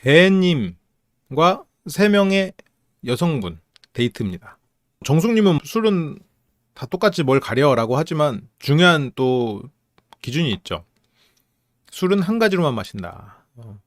배님과 3명의 여성분 데이트입니다. 정숙님은 술은 다 똑같이 뭘 가려라고 하지만 중요한 또 기준이 있죠. 술은 한 가지로만 마신다.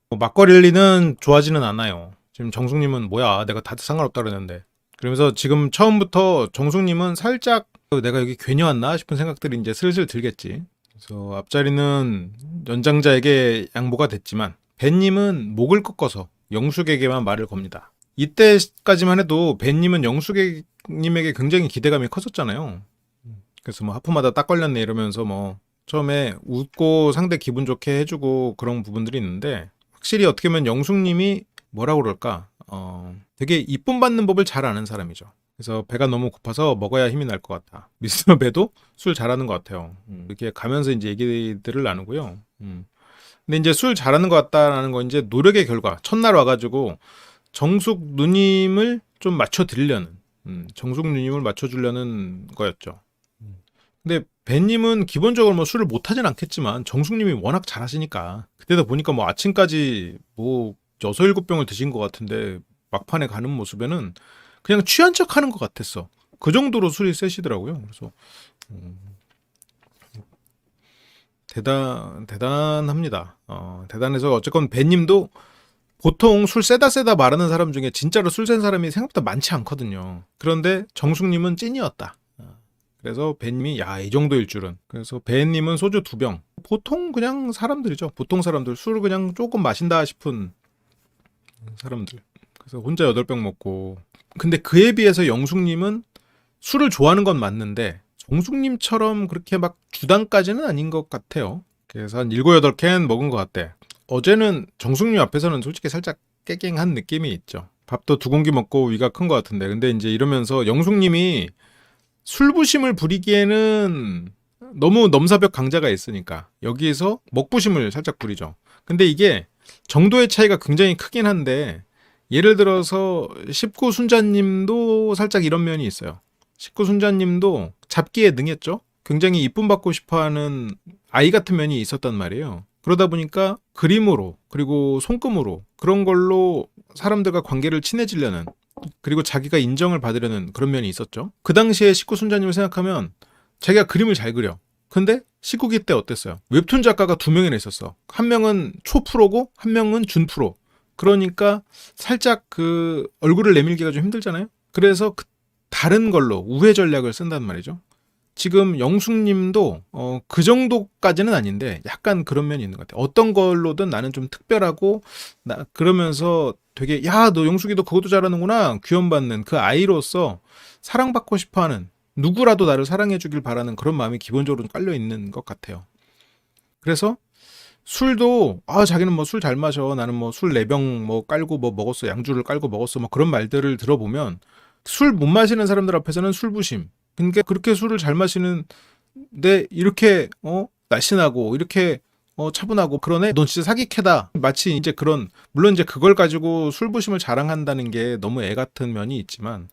막걸리는 좋아하지는 않아요. 지금 정숙님은 뭐야 내가 다들 상관없다 그러는데, 그러면서 지금 처음부터 정숙님은 살짝 내가 여기 괜히 왔나 싶은 생각들이 이제 슬슬 들겠지. 그래서 앞자리는 연장자에게 양보가 됐지만 벤님은 목을 꺾어서 영숙에게만 말을 겁니다. 이때까지만 해도 벤님은 영숙님에게 굉장히 기대감이 컸었잖아요. 그래서 뭐 하프마다 딱 걸렸네 이러면서 뭐 처음에 웃고 상대 기분 좋게 해주고 그런 부분들이 있는데, 확실히 어떻게 보면 영숙님이 뭐라고 그럴까, 되게 이쁨 받는 법을 잘 아는 사람이죠. 그래서 배가 너무 고파서 먹어야 힘이 날 것 같다. 미스터 배도 술 잘하는 것 같아요. 이렇게 가면서 이제 얘기들을 나누고요. 근데 이제 술 잘하는 것 같다라는 건 이제 노력의 결과. 첫날 와가지고 정숙 누님을 좀 맞춰드리려는, 정숙 누님을 맞춰주려는 거였죠. 근데 벤님은 기본적으로 뭐 술을 못하진 않겠지만 정숙님이 워낙 잘하시니까, 그때도 보니까 뭐 아침까지 뭐 6-7병을 드신 것 같은데 막판에 가는 모습에는 그냥 취한 척 하는 것 같았어. 그 정도로 술이 세시더라고요. 그래서 대단합니다. 대단해서 어쨌건 벤님도 보통 술 세다 말하는 사람 중에 진짜로 술 센 사람이 생각보다 많지 않거든요. 그런데 정숙님은 찐이었다. 그래서 벤님이 야, 이 정도일 줄은. 그래서 벤님은 소주 2병. 보통 그냥 사람들이죠. 보통 사람들. 술을 그냥 조금 마신다 싶은 사람들. 그래서 혼자 8병 먹고. 근데 그에 비해서 영숙님은 술을 좋아하는 건 맞는데 정숙님처럼 그렇게 막 주당까지는 아닌 것 같아요. 그래서 한 7, 8캔 먹은 것 같대. 어제는 정숙님 앞에서는 솔직히 살짝 깨갱한 느낌이 있죠. 밥도 2공기 먹고 위가 큰 것 같은데, 근데 이제 이러면서 영숙님이 술부심을 부리기에는 너무 넘사벽 강자가 있으니까 여기에서 먹부심을 살짝 부리죠. 근데 이게 정도의 차이가 굉장히 크긴 한데, 예를 들어서 19 순자님도 살짝 이런 면이 있어요. 19 순자님도 잡기에 능했죠. 굉장히 이쁨 받고 싶어하는 아이 같은 면이 있었단 말이에요. 그러다 보니까 그림으로 그리고 손금으로 그런 걸로 사람들과 관계를 친해지려는, 그리고 자기가 인정을 받으려는 그런 면이 있었죠. 그 당시에 19 순자님을 생각하면 자기가 그림을 잘 그려. 근데 19기 때 어땠어요? 웹툰 작가가 2명이나 있었어. 한 명은 초프로고 한 명은 준프로. 그러니까 살짝 그 얼굴을 내밀기가 좀 힘들잖아요. 그래서 다른 걸로 우회 전략을 쓴단 말이죠. 지금 영숙님도 그 정도까지는 아닌데 약간 그런 면이 있는 것 같아요. 어떤 걸로든 나는 좀 특별하고, 그러면서 되게 야, 너 영숙이도 그것도 잘하는구나 귀염받는 그 아이로서 사랑받고 싶어하는, 누구라도 나를 사랑해주길 바라는 그런 마음이 기본적으로 깔려 있는 것 같아요. 그래서 술도 자기는 뭐 술 잘 마셔, 나는 뭐 술 4병 뭐 깔고 뭐 먹었어, 양주를 깔고 먹었어, 뭐 그런 말들을 들어보면 술 못 마시는 사람들 앞에서는 술부심. 그러니까 그렇게 술을 잘 마시는데 이렇게 날씬하고 이렇게 차분하고 그러네, 넌 진짜 사기캐다, 마치 이제 그런, 물론 이제 그걸 가지고 술부심을 자랑한다는 게 너무 애 같은 면이 있지만,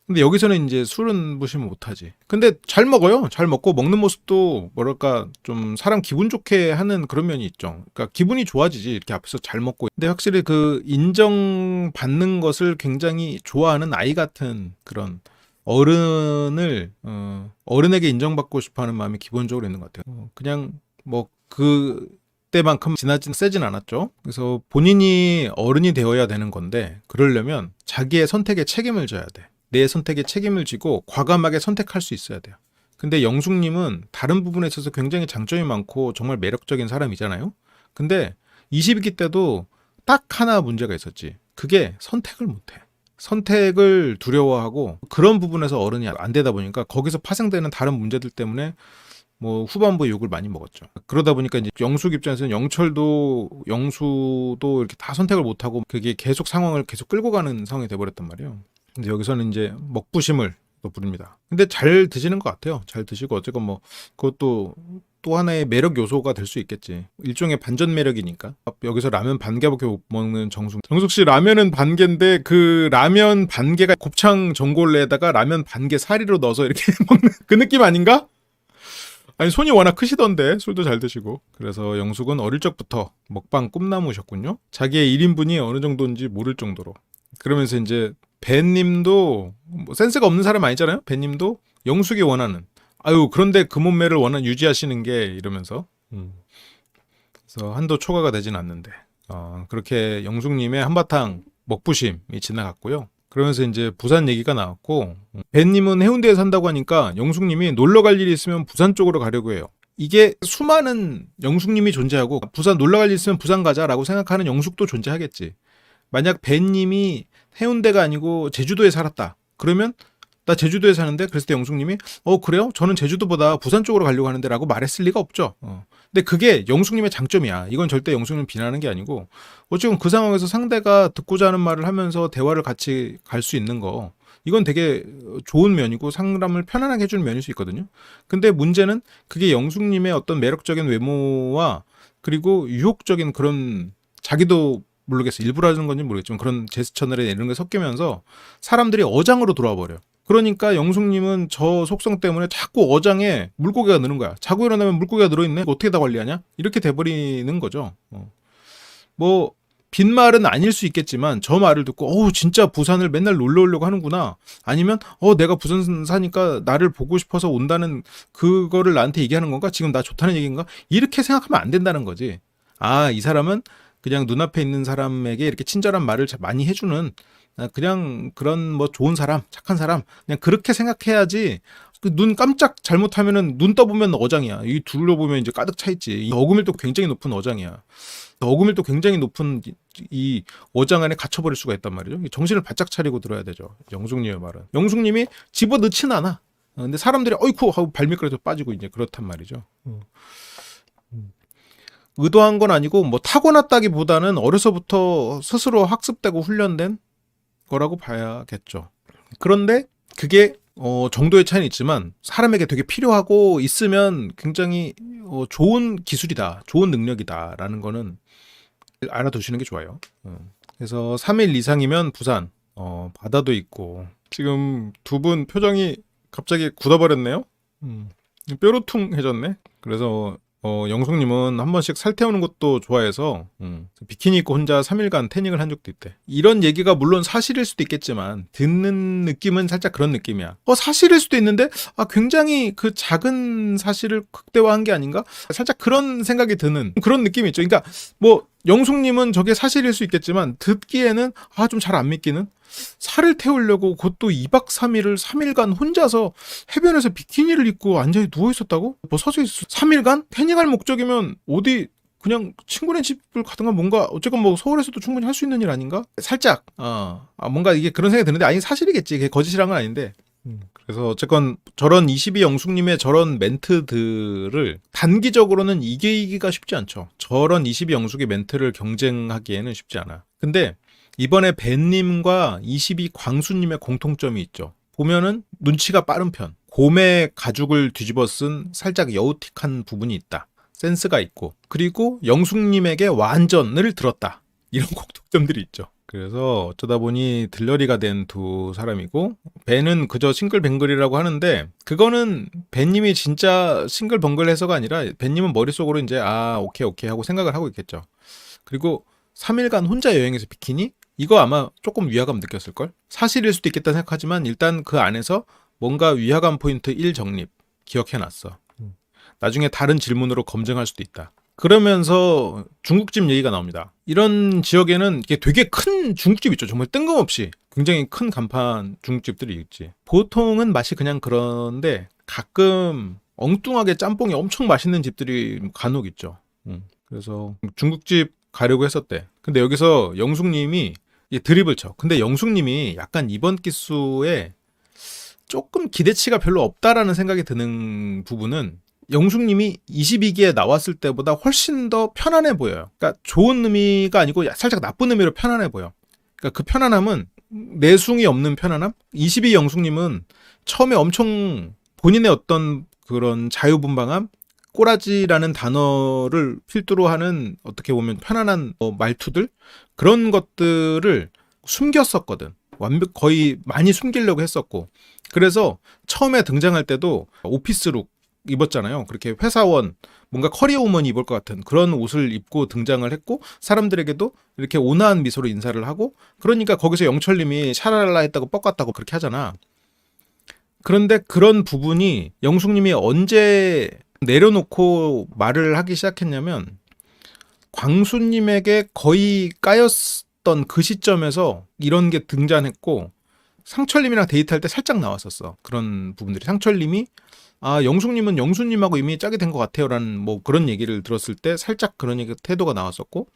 근데 여기서는 이제 술은 부심을 못하지. 근데 잘 먹어요. 잘 먹고 먹는 모습도 뭐랄까 좀 사람 기분 좋게 하는 그런 면이 있죠. 그러니까 기분이 좋아지지 이렇게 앞에서 잘 먹고. 근데 확실히 그 인정받는 것을 굉장히 좋아하는 아이 같은 그런 어른을 어른에게 인정받고 싶어하는 마음이 기본적으로 있는 것 같아요. 그냥 뭐 그때만큼 세진 않았죠. 그래서 본인이 어른이 되어야 되는 건데, 그러려면 자기의 선택에 책임을 져야 돼. 내 선택에 책임을 지고 과감하게 선택할 수 있어야 돼요. 근데 영숙님은 다른 부분에 있어서 굉장히 장점이 많고 정말 매력적인 사람이잖아요. 근데 20기 때도 딱 하나 문제가 있었지. 그게 선택을 못해. 선택을 두려워하고 그런 부분에서 어른이 안 되다 보니까 거기서 파생되는 다른 문제들 때문에 뭐 후반부에 욕을 많이 먹었죠. 그러다 보니까 이제 영숙 입장에서는 영철도 영수도 이렇게 다 선택을 못하고 그게 계속 상황을 계속 끌고 가는 상황이 돼버렸단 말이에요. 근데 여기서는 이제 먹부심을 또 부릅니다. 근데 잘 드시는 것 같아요. 잘 드시고 어쨌건 뭐 그것도 또 하나의 매력 요소가 될 수 있겠지. 일종의 반전 매력이니까. 여기서 라면 반 개밖에 못 먹는 정숙. 정숙 씨 라면은 반 개인데 그 라면 반 개가 곱창 전골에다가 라면 반 개 사리로 넣어서 이렇게 먹는 그 느낌 아닌가? 아니 손이 워낙 크시던데 술도 잘 드시고. 그래서 영숙은 어릴 적부터 먹방 꿈나무셨군요. 자기의 1인분이 어느 정도인지 모를 정도로. 그러면서 이제 배님도 뭐 센스가 없는 사람 아니잖아요. 배님도 영숙이 원하는 아유 그런데 그 몸매를 유지하시는 게 이러면서 그래서 한도 초과가 되진 않는데 그렇게 영숙님의 한바탕 먹부심이 지나갔고요. 그러면서 이제 부산 얘기가 나왔고 배님은 해운대에 산다고 하니까 영숙님이 놀러 갈 일이 있으면 부산 쪽으로 가려고 해요. 이게 수많은 영숙님이 존재하고 부산 놀러 갈 일 있으면 부산 가자라고 생각하는 영숙도 존재하겠지. 만약 배님이 해운대가 아니고 제주도에 살았다. 그러면 나 제주도에 사는데 그랬을 때 영숙님이 그래요? 저는 제주도보다 부산 쪽으로 가려고 하는데 라고 말했을 리가 없죠. 근데 그게 영숙님의 장점이야. 이건 절대 영숙님을 비난하는 게 아니고 어쨌든 그 상황에서 상대가 듣고자 하는 말을 하면서 대화를 같이 갈 수 있는 거 이건 되게 좋은 면이고 사람을 편안하게 해주는 면일 수 있거든요. 근데 문제는 그게 영숙님의 어떤 매력적인 외모와 그리고 유혹적인 그런 자기도 모르겠어. 일부러 하는 건지 모르겠지만 그런 제스처나 이런 게 섞이면서 사람들이 어장으로 돌아와 버려. 그러니까 영숙님은 저 속성 때문에 자꾸 어장에 물고기가 느는 거야. 자고 일어나면 물고기가 늘어있네? 이거 어떻게 다 관리하냐? 이렇게 돼버리는 거죠. 뭐 빈말은 아닐 수 있겠지만 저 말을 듣고 진짜 부산을 맨날 놀러 오려고 하는구나. 아니면 내가 부산 사니까 나를 보고 싶어서 온다는 그거를 나한테 얘기하는 건가? 지금 나 좋다는 얘기인가? 이렇게 생각하면 안 된다는 거지. 이 사람은 그냥 눈앞에 있는 사람에게 이렇게 친절한 말을 많이 해주는 그냥 그런 뭐 좋은 사람, 착한 사람 그냥 그렇게 생각해야지. 눈 깜짝 잘못하면은 눈 떠보면 어장이야. 이 둘러보면 이제 가득 차 있지. 이 어금일도 굉장히 높은 어장이야. 어금일도 굉장히 높은 이 어장 안에 갇혀버릴 수가 있단 말이죠. 정신을 바짝 차리고 들어야 되죠. 영숙님의 말은. 영숙님이 집어넣진 않아. 근데 사람들이 어이쿠 하고 발밑거리에서 빠지고 이제 그렇단 말이죠. 의도한 건 아니고 뭐 타고났다기보다는 어려서부터 스스로 학습되고 훈련된 거라고 봐야겠죠. 그런데 그게 정도의 차이는 있지만 사람에게 되게 필요하고 있으면 굉장히 좋은 기술이다, 좋은 능력이다라는 거는 알아두시는 게 좋아요. 그래서 3일 이상이면 부산, 바다도 있고 지금 두 분 표정이 갑자기 굳어버렸네요. 뾰루퉁해졌네. 그래서 영숙님은 한 번씩 살 태우는 것도 좋아해서 비키니 입고 혼자 3일간 태닝을 한 적도 있대. 이런 얘기가 물론 사실일 수도 있겠지만 듣는 느낌은 살짝 그런 느낌이야. 사실일 수도 있는데 굉장히 그 작은 사실을 극대화한 게 아닌가? 살짝 그런 생각이 드는 그런 느낌이 있죠. 그러니까 뭐 영숙님은 저게 사실일 수 있겠지만 듣기에는 좀 잘 안 믿기는? 살을 태우려고 그것도 2박 3일을 3일간 혼자서 해변에서 비키니를 입고 앉아 누워있었다고? 뭐 서서히 3일간? 태닝할 목적이면 어디 그냥 친구네 집을 가든가 뭔가 어쨌건 뭐 서울에서도 충분히 할 수 있는 일 아닌가? 살짝 뭔가 이게 그런 생각이 드는데 아니 사실이겠지. 그게 거짓이란 건 아닌데 그래서 어쨌건 저런 22 영숙님의 저런 멘트들을 단기적으로는 이기기가 쉽지 않죠. 저런 22 영숙의 멘트를 경쟁하기에는 쉽지 않아. 근데 이번에 벤님과 22 광수님의 공통점이 있죠. 보면은 눈치가 빠른 편. 곰의 가죽을 뒤집어 쓴 살짝 여우틱한 부분이 있다. 센스가 있고. 그리고 영숙님에게 완전을 들었다. 이런 공통점들이 있죠. 그래서 어쩌다 보니 들러리가 된 두 사람이고 벤은 그저 싱글벙글이라고 하는데 그거는 벤님이 진짜 싱글벙글해서가 아니라 벤님은 머릿속으로 이제 오케이 하고 생각을 하고 있겠죠. 그리고 3일간 혼자 여행해서 비키니? 이거 아마 조금 위화감 느꼈을걸? 사실일 수도 있겠다 생각하지만 일단 그 안에서 뭔가 위화감 포인트 1 정립 기억해놨어. 나중에 다른 질문으로 검증할 수도 있다. 그러면서 중국집 얘기가 나옵니다. 이런 지역에는 이게 되게 큰 중국집 있죠. 정말 뜬금없이 굉장히 큰 간판 중국집들이 있지. 보통은 맛이 그냥 그런데 가끔 엉뚱하게 짬뽕이 엄청 맛있는 집들이 간혹 있죠. 그래서 중국집 가려고 했었대. 근데 여기서 영숙님이 드립을 쳐. 근데 영숙님이 약간 이번 기수에 조금 기대치가 별로 없다라는 생각이 드는 부분은 영숙님이 22기에 나왔을 때보다 훨씬 더 편안해 보여요. 그러니까 좋은 의미가 아니고 살짝 나쁜 의미로 편안해 보여. 그러니까 그 편안함은 내숭이 없는 편안함? 22 영숙님은 처음에 엄청 본인의 어떤 그런 자유분방함? 꼬라지라는 단어를 필두로 하는 어떻게 보면 편안한 말투들? 그런 것들을 숨겼었거든. 거의 많이 숨기려고 했었고. 그래서 처음에 등장할 때도 오피스룩 입었잖아요. 그렇게 회사원, 뭔가 커리어우먼이 입을 것 같은 그런 옷을 입고 등장을 했고, 사람들에게도 이렇게 온화한 미소로 인사를 하고, 그러니까 거기서 영철님이 샤랄라 했다고 뻑같다고 그렇게 하잖아. 그런데 그런 부분이 영숙님이 언제 내려놓고 말을 하기 시작했냐면, 광수님에게 거의 까였던 그 시점에서 이런 게 등장했고, 상철님이랑 데이트할 때 살짝 나왔었어. 그런 부분들이. 상철님이 영숙님은 영수님하고 이미 짝이 된 것 같아요 라는 뭐 그런 얘기를 들었을 때 살짝 그런 얘기 태도가 나왔었고,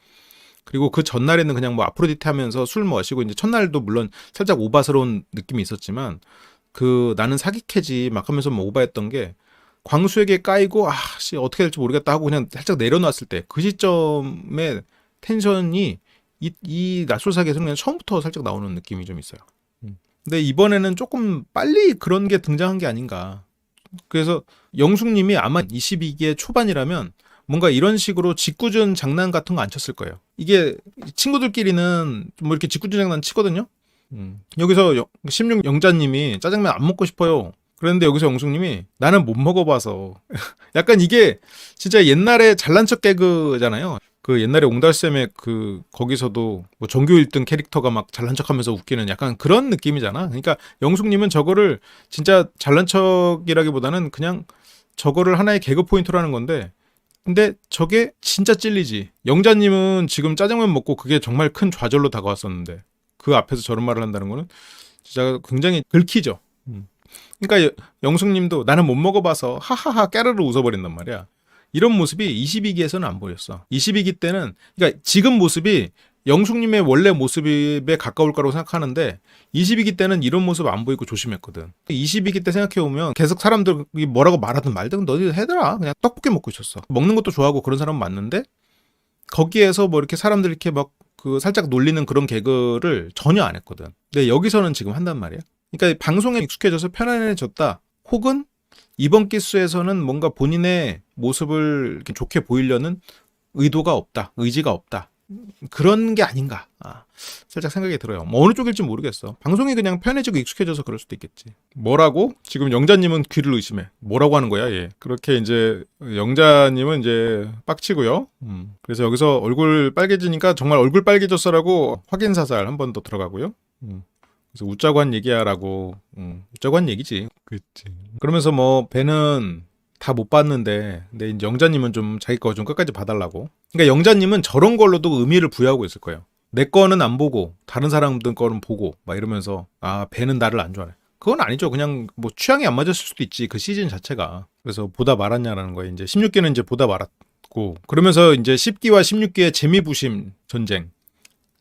그리고 그 전날에는 그냥 뭐 아프로디테 하면서 술 마시고, 이제 첫날도 물론 살짝 오바스러운 느낌이 있었지만, 그 나는 사기캐지 막 하면서 뭐 오바했던 게, 광수에게 까이고 어떻게 될지 모르겠다 하고 그냥 살짝 내려놨을 때 그 시점에 텐션이 이 낯설사기에서는 그냥 처음부터 살짝 나오는 느낌이 좀 있어요. 근데 이번에는 조금 빨리 그런 게 등장한 게 아닌가. 그래서 영숙님이 아마 22기의 초반이라면 뭔가 이런 식으로 짓궂은 장난 같은 거 안 쳤을 거예요. 이게 친구들끼리는 뭐 이렇게 짓궂은 장난 치거든요. 여기서 16 영자님이 짜장면 안 먹고 싶어요. 그런데 여기서 영숙님이 나는 못 먹어봐서 약간 이게 진짜 옛날에 잘난 척 개그잖아요. 그 옛날에 옹달샘의 그 거기서도 뭐 전교 1등 캐릭터가 막 잘난 척하면서 웃기는 약간 그런 느낌이잖아. 그러니까 영숙님은 저거를 진짜 잘난 척이라기보다는 그냥 저거를 하나의 개그 포인트라는 건데, 근데 저게 진짜 찔리지. 영자님은 지금 짜장면 먹고 그게 정말 큰 좌절로 다가왔었는데 그 앞에서 저런 말을 한다는 거는 진짜 굉장히 긁히죠. 그러니까 영숙님도 나는 못 먹어봐서 하하하 깨르르 웃어버린단 말이야. 이런 모습이 22기에서는 안 보였어. 22기 때는, 그러니까 지금 모습이 영숙님의 원래 모습에 가까울 거라고 생각하는데 22기 때는 이런 모습 안 보이고 조심했거든. 22기 때 생각해보면 계속 사람들이 뭐라고 말하든 말든 너희들 해더라. 그냥 떡볶이 먹고 있었어. 먹는 것도 좋아하고 그런 사람은 맞는데 거기에서 뭐 이렇게 사람들 이렇게 막 그 살짝 놀리는 그런 개그를 전혀 안 했거든. 근데 여기서는 지금 한단 말이야. 그러니까 방송에 익숙해져서 편안해졌다. 혹은 이번 기수에서는 뭔가 본인의 모습을 이렇게 좋게 보이려는 의도가 없다. 의지가 없다. 그런 게 아닌가. 살짝 생각이 들어요. 뭐 어느 쪽일지 모르겠어. 방송이 그냥 편해지고 익숙해져서 그럴 수도 있겠지. 뭐라고? 지금 영자님은 귀를 의심해. 뭐라고 하는 거야, 얘. 그렇게 이제 영자님은 이제 빡치고요. 그래서 여기서 얼굴 빨개지니까 정말 얼굴 빨개졌어라고 확인 사살 한 번 더 들어가고요. 그래서 웃자고 한 얘기야라고. 웃자고 한 얘기지. 그치. 그러면서 뭐 배는 다 못 봤는데, 근데 이제 영자님은 좀 자기 거 좀 끝까지 봐달라고. 그러니까 영자님은 저런 걸로도 의미를 부여하고 있을 거예요. 내 거는 안 보고 다른 사람들 거는 보고 막 이러면서 배는 나를 안 좋아해. 그건 아니죠. 그냥 뭐 취향이 안 맞았을 수도 있지. 그 시즌 자체가. 그래서 보다 말았냐라는 거예요. 이제 16기는 이제 보다 말았고, 그러면서 이제 10기와 16기의 재미부심 전쟁.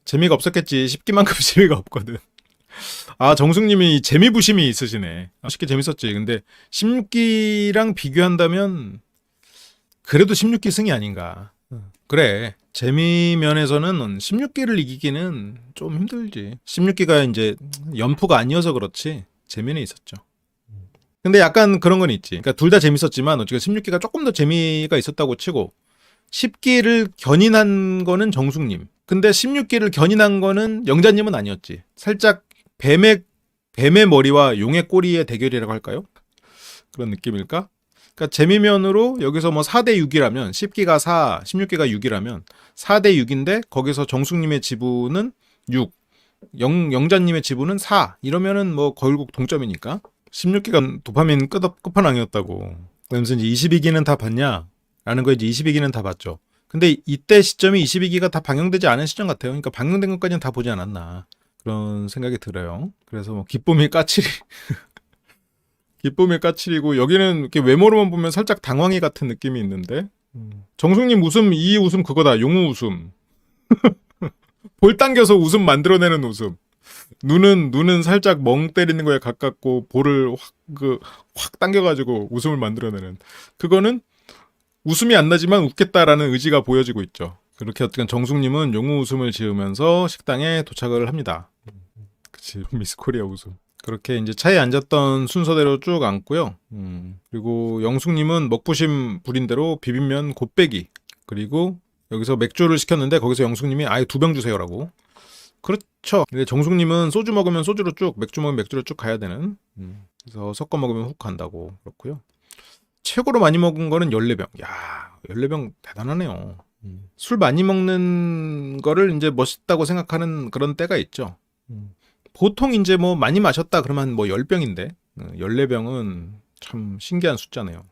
재미가 없었겠지. 10기만큼 재미가 없거든. 정숙님이 재미부심이 있으시네. 쉽게 재밌었지. 근데 16기랑 비교한다면 그래도 16기 승이 아닌가. 그래. 재미 면에서는 16기를 이기기는 좀 힘들지. 16기가 이제 연프가 아니어서 그렇지 재미는 있었죠. 근데 약간 그런 건 있지. 그러니까 둘 다 재밌었지만 어쨌든 16기가 조금 더 재미가 있었다고 치고 10기를 견인한 거는 정숙님. 근데 16기를 견인한 거는 영자님은 아니었지. 살짝 뱀의 머리와 용의 꼬리의 대결이라고 할까요? 그런 느낌일까? 그러니까 재미면으로 여기서 뭐 4대 6이라면 10기가 4, 16기가 6이라면 4대 6인데 거기서 정숙님의 지분은 6, 영자님의 지분은 4 이러면은 뭐 결국 동점이니까 16기가 도파민 끝판왕이었다고. 그러면서 이제 22기는 다 봤냐? 라는 거 이제 22기는 다 봤죠. 근데 이때 시점이 22기가 다 방영되지 않은 시점 같아요. 그러니까 방영된 것까지는 다 보지 않았나. 그런 생각이 들어요. 그래서 뭐 기쁨이 까칠이 기쁨이 까칠이고 여기는 이렇게 외모로만 보면 살짝 당황이 같은 느낌이 있는데 정숙님 웃음 이 웃음 그거다. 용우 웃음. 볼 당겨서 웃음 만들어내는 웃음. 눈은 살짝 멍 때리는 거에 가깝고 볼을 확 당겨가지고 웃음을 만들어내는. 그거는 웃음이 안 나지만 웃겠다라는 의지가 보여지고 있죠. 그렇게 어떻게 정숙님은 용우 웃음을 지으면서 식당에 도착을 합니다. 그치, 미스 코리아 웃음. 그렇게 이제 차에 앉았던 순서대로 쭉 앉고요. 그리고 영숙님은 먹부심 부린 대로 비빔면 곱빼기. 그리고 여기서 맥주를 시켰는데 거기서 영숙님이 아예 2병 주세요라고. 그렇죠. 근데 정숙님은 소주 먹으면 소주로 쭉, 맥주 먹으면 맥주로 쭉 가야 되는. 그래서 섞어 먹으면 훅 간다고. 그렇고요. 최고로 많이 먹은 거는 14병. 야, 14병 대단하네요. 술 많이 먹는 거를 이제 멋있다고 생각하는 그런 때가 있죠. 보통 이제 뭐 많이 마셨다 그러면 뭐 10병인데 14병은 참 신기한 숫자네요.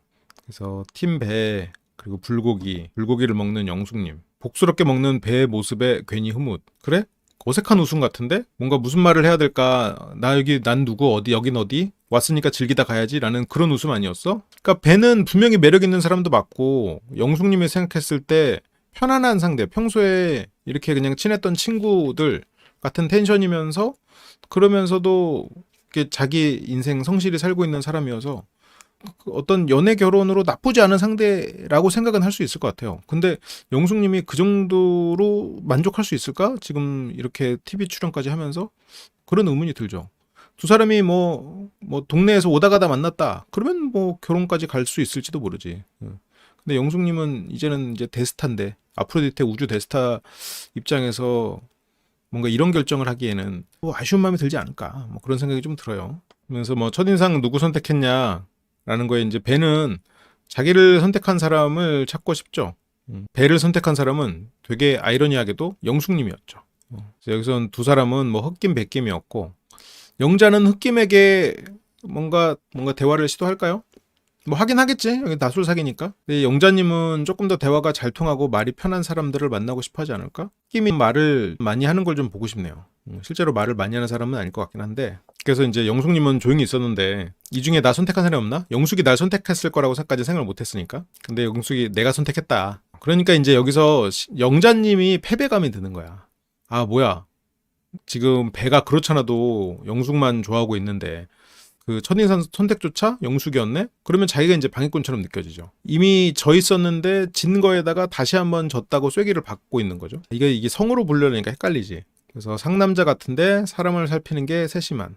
그래서 팀 배 그리고 불고기를 먹는 영숙님, 복스럽게 먹는 배의 모습에 괜히 흐뭇. 그래? 어색한 웃음 같은데? 뭔가 무슨 말을 해야 될까? 난 누구, 어디, 여긴 어디? 왔으니까 즐기다 가야지 라는 그런 웃음 아니었어? 그러니까 배는 분명히 매력 있는 사람도 맞고 영숙님이 생각했을 때 편안한 상대, 평소에 이렇게 그냥 친했던 친구들 같은 텐션이면서 그러면서도 이렇게 자기 인생 성실히 살고 있는 사람이어서 어떤 연애 결혼으로 나쁘지 않은 상대라고 생각은 할 수 있을 것 같아요. 근데 영숙님이 그 정도로 만족할 수 있을까? 지금 이렇게 TV 출연까지 하면서 그런 의문이 들죠. 두 사람이 뭐 동네에서 오다 가다 만났다. 그러면 뭐 결혼까지 갈 수 있을지도 모르지. 근데 영숙님은 이제는 이제 대스타인데 아프로디테 우주 대스타 입장에서 뭔가 이런 결정을 하기에는 뭐 아쉬운 마음이 들지 않을까? 뭐 그런 생각이 좀 들어요. 그래서 뭐 첫인상 누구 선택했냐? 라는 거에 이제 배는 자기를 선택한 사람을 찾고 싶죠. 배를 선택한 사람은 되게 아이러니하게도 영숙님이었죠. 그래서 여기서는 두 사람은 뭐 홧김 홧김이었고 영자는 홧김에게 뭔가 대화를 시도할까요? 뭐 하긴 하겠지. 여기 나술 사귀니까. 근데 영자님은 조금 더 대화가 잘 통하고 말이 편한 사람들을 만나고 싶어 하지 않을까? 홧김이 말을 많이 하는 걸 좀 보고 싶네요. 실제로 말을 많이 하는 사람은 아닐 것 같긴 한데 그래서 이제 영숙님은 조용히 있었는데 이 중에 나 선택한 사람이 없나? 영숙이 날 선택했을 거라고까지 생각을 못했으니까. 근데 영숙이 내가 선택했다. 그러니까 이제 여기서 영자님이 패배감이 드는 거야. 아 뭐야 지금 배가 그렇잖아도 영숙만 좋아하고 있는데 그 첫인상 선택조차 영숙이었네? 그러면 자기가 이제 방해꾼처럼 느껴지죠. 이미 져 있었는데 진 거에다가 다시 한번 졌다고 쐐기를 받고 있는 거죠. 이게 성으로 불려니까 헷갈리지. 그래서 상남자 같은데 사람을 살피는 게 세심한.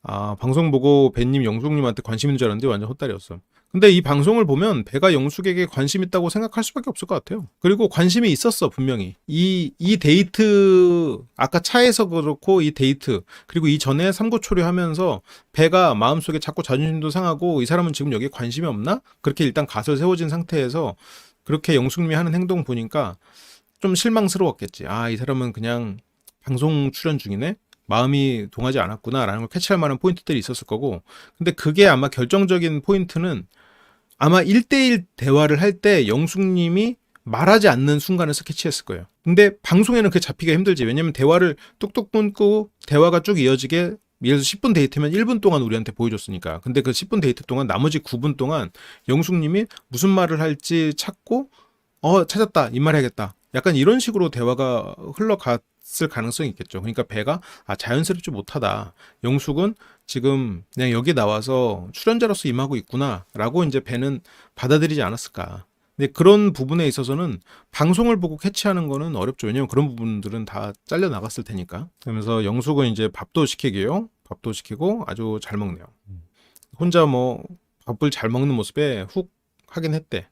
아, 방송 보고 배님 영숙님한테 관심 있는 줄 알았는데 완전 헛다리였어. 근데 이 방송을 보면 배가 영숙에게 관심 있다고 생각할 수밖에 없을 것 같아요. 그리고 관심이 있었어 분명히. 이 데이트 아까 차에서 그렇고 이 데이트 그리고 이 전에 삼고초려 하면서 배가 마음속에 자꾸 자존심도 상하고 이 사람은 지금 여기에 관심이 없나? 그렇게 일단 갓을 세워진 상태에서 그렇게 영숙님이 하는 행동 보니까 좀 실망스러웠겠지. 아, 이 사람은 그냥 방송 출연 중이네? 마음이 동하지 않았구나라는 걸 캐치할 만한 포인트들이 있었을 거고 근데 그게 아마 결정적인 포인트는 아마 1대1 대화를 할 때 영숙님이 말하지 않는 순간을 스케치했을 거예요. 근데 방송에는 그게 잡히기가 힘들지. 왜냐면 대화를 뚝뚝 끊고 대화가 쭉 이어지게 예를 들어서 10분 데이트면 1분 동안 우리한테 보여줬으니까. 근데 그 10분 데이트 동안 나머지 9분 동안 영숙님이 무슨 말을 할지 찾고 찾았다. 이 말 해야겠다. 약간 이런 식으로 대화가 흘러갔을 가능성이 있겠죠. 그러니까 배가 자연스럽지 못하다. 영숙은 지금 그냥 여기 나와서 출연자로서 임하고 있구나 라고 이제 배는 받아들이지 않았을까. 근데 그런 부분에 있어서는 방송을 보고 캐치하는 거는 어렵죠. 왜냐면 그런 부분들은 다 잘려 나갔을 테니까. 그러면서 영숙은 이제 밥도 시키게요. 밥도 시키고 아주 잘 먹네요. 혼자 뭐 밥을 잘 먹는 모습에 훅 하긴 했대.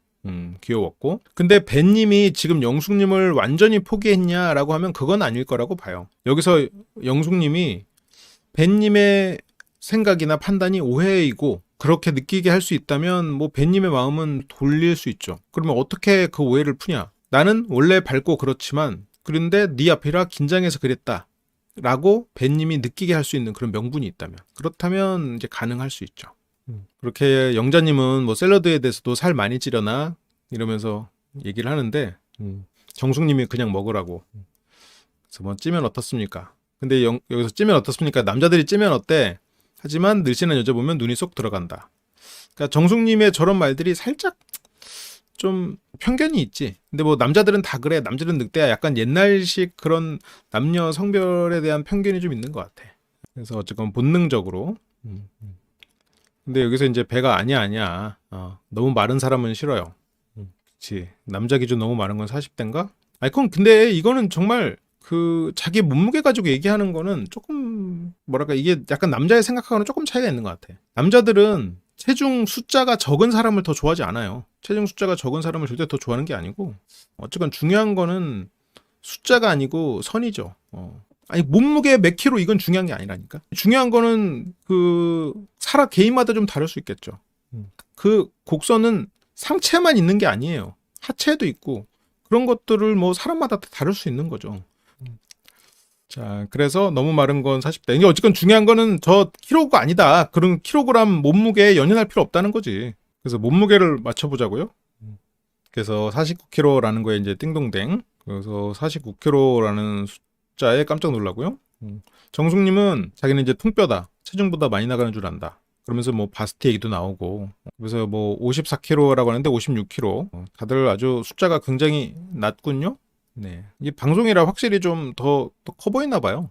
귀여웠고. 근데 배님이 지금 영숙님을 완전히 포기했냐라고 하면 그건 아닐 거라고 봐요. 여기서 영숙님이 배님의 생각이나 판단이 오해이고 그렇게 느끼게 할 수 있다면 뭐 배님의 마음은 돌릴 수 있죠. 그러면 어떻게 그 오해를 푸냐? 나는 원래 밝고 그렇지만 그런데 네 앞이라 긴장해서 그랬다. 라고 배님이 느끼게 할 수 있는 그런 명분이 있다면 그렇다면 이제 가능할 수 있죠. 그렇게 영자님은 뭐 샐러드에 대해서도 살 많이 찌려나 이러면서 얘기를 하는데 정숙님이 그냥 먹으라고. 그래서 뭐 찌면 어떻습니까? 근데 여기서 찌면 어떻습니까? 남자들이 찌면 어때? 하지만 늘씬한 여자 보면 눈이 쏙 들어간다. 그러니까 정숙님의 저런 말들이 살짝 좀 편견이 있지. 근데 뭐 남자들은 다 그래. 남자들은 늑대야. 약간 옛날식 그런 남녀 성별에 대한 편견이 좀 있는 것 같아. 그래서 어쨌건 본능적으로. 근데 여기서 이제 배가 아니야. 너무 마른 사람은 싫어요. 그치. 남자 기준 너무 마른 건 40대인가? 아니, 그럼 근데 이거는 정말 그 자기 몸무게 가지고 얘기하는 거는 조금 뭐랄까 이게 약간 남자의 생각하고는 조금 차이가 있는 것 같아. 남자들은 체중 숫자가 적은 사람을 더 좋아하지 않아요. 체중 숫자가 적은 사람을 절대 더 좋아하는 게 아니고 어쨌건 중요한 거는 숫자가 아니고 선이죠. 아니 몸무게 몇 킬로 이건 중요한 게 아니라니까. 중요한 거는 그 사람 개인마다 좀 다를 수 있겠죠. 그 곡선은 상체만 있는 게 아니에요. 하체도 있고 그런 것들을 뭐 사람마다 다 다를 수 있는 거죠. 자, 그래서 너무 마른 건 40대. 이게 어쨌건 중요한 거는 저 킬로가 아니다. 그런 킬로그램 몸무게에 연연할 필요 없다는 거지. 그래서 몸무게를 맞춰보자고요. 그래서 49kg라는 거에 이제 띵동댕. 그래서 49kg라는 숫자에 깜짝 놀라고요. 정숙님은 자기는 이제 통뼈다. 체중보다 많이 나가는 줄 안다. 그러면서 뭐 바스트 얘기도 나오고. 그래서 뭐 54kg라고 하는데 56kg. 다들 아주 숫자가 굉장히 낮군요. 네. 이 방송이라 확실히 좀 더 커 보이나 봐요.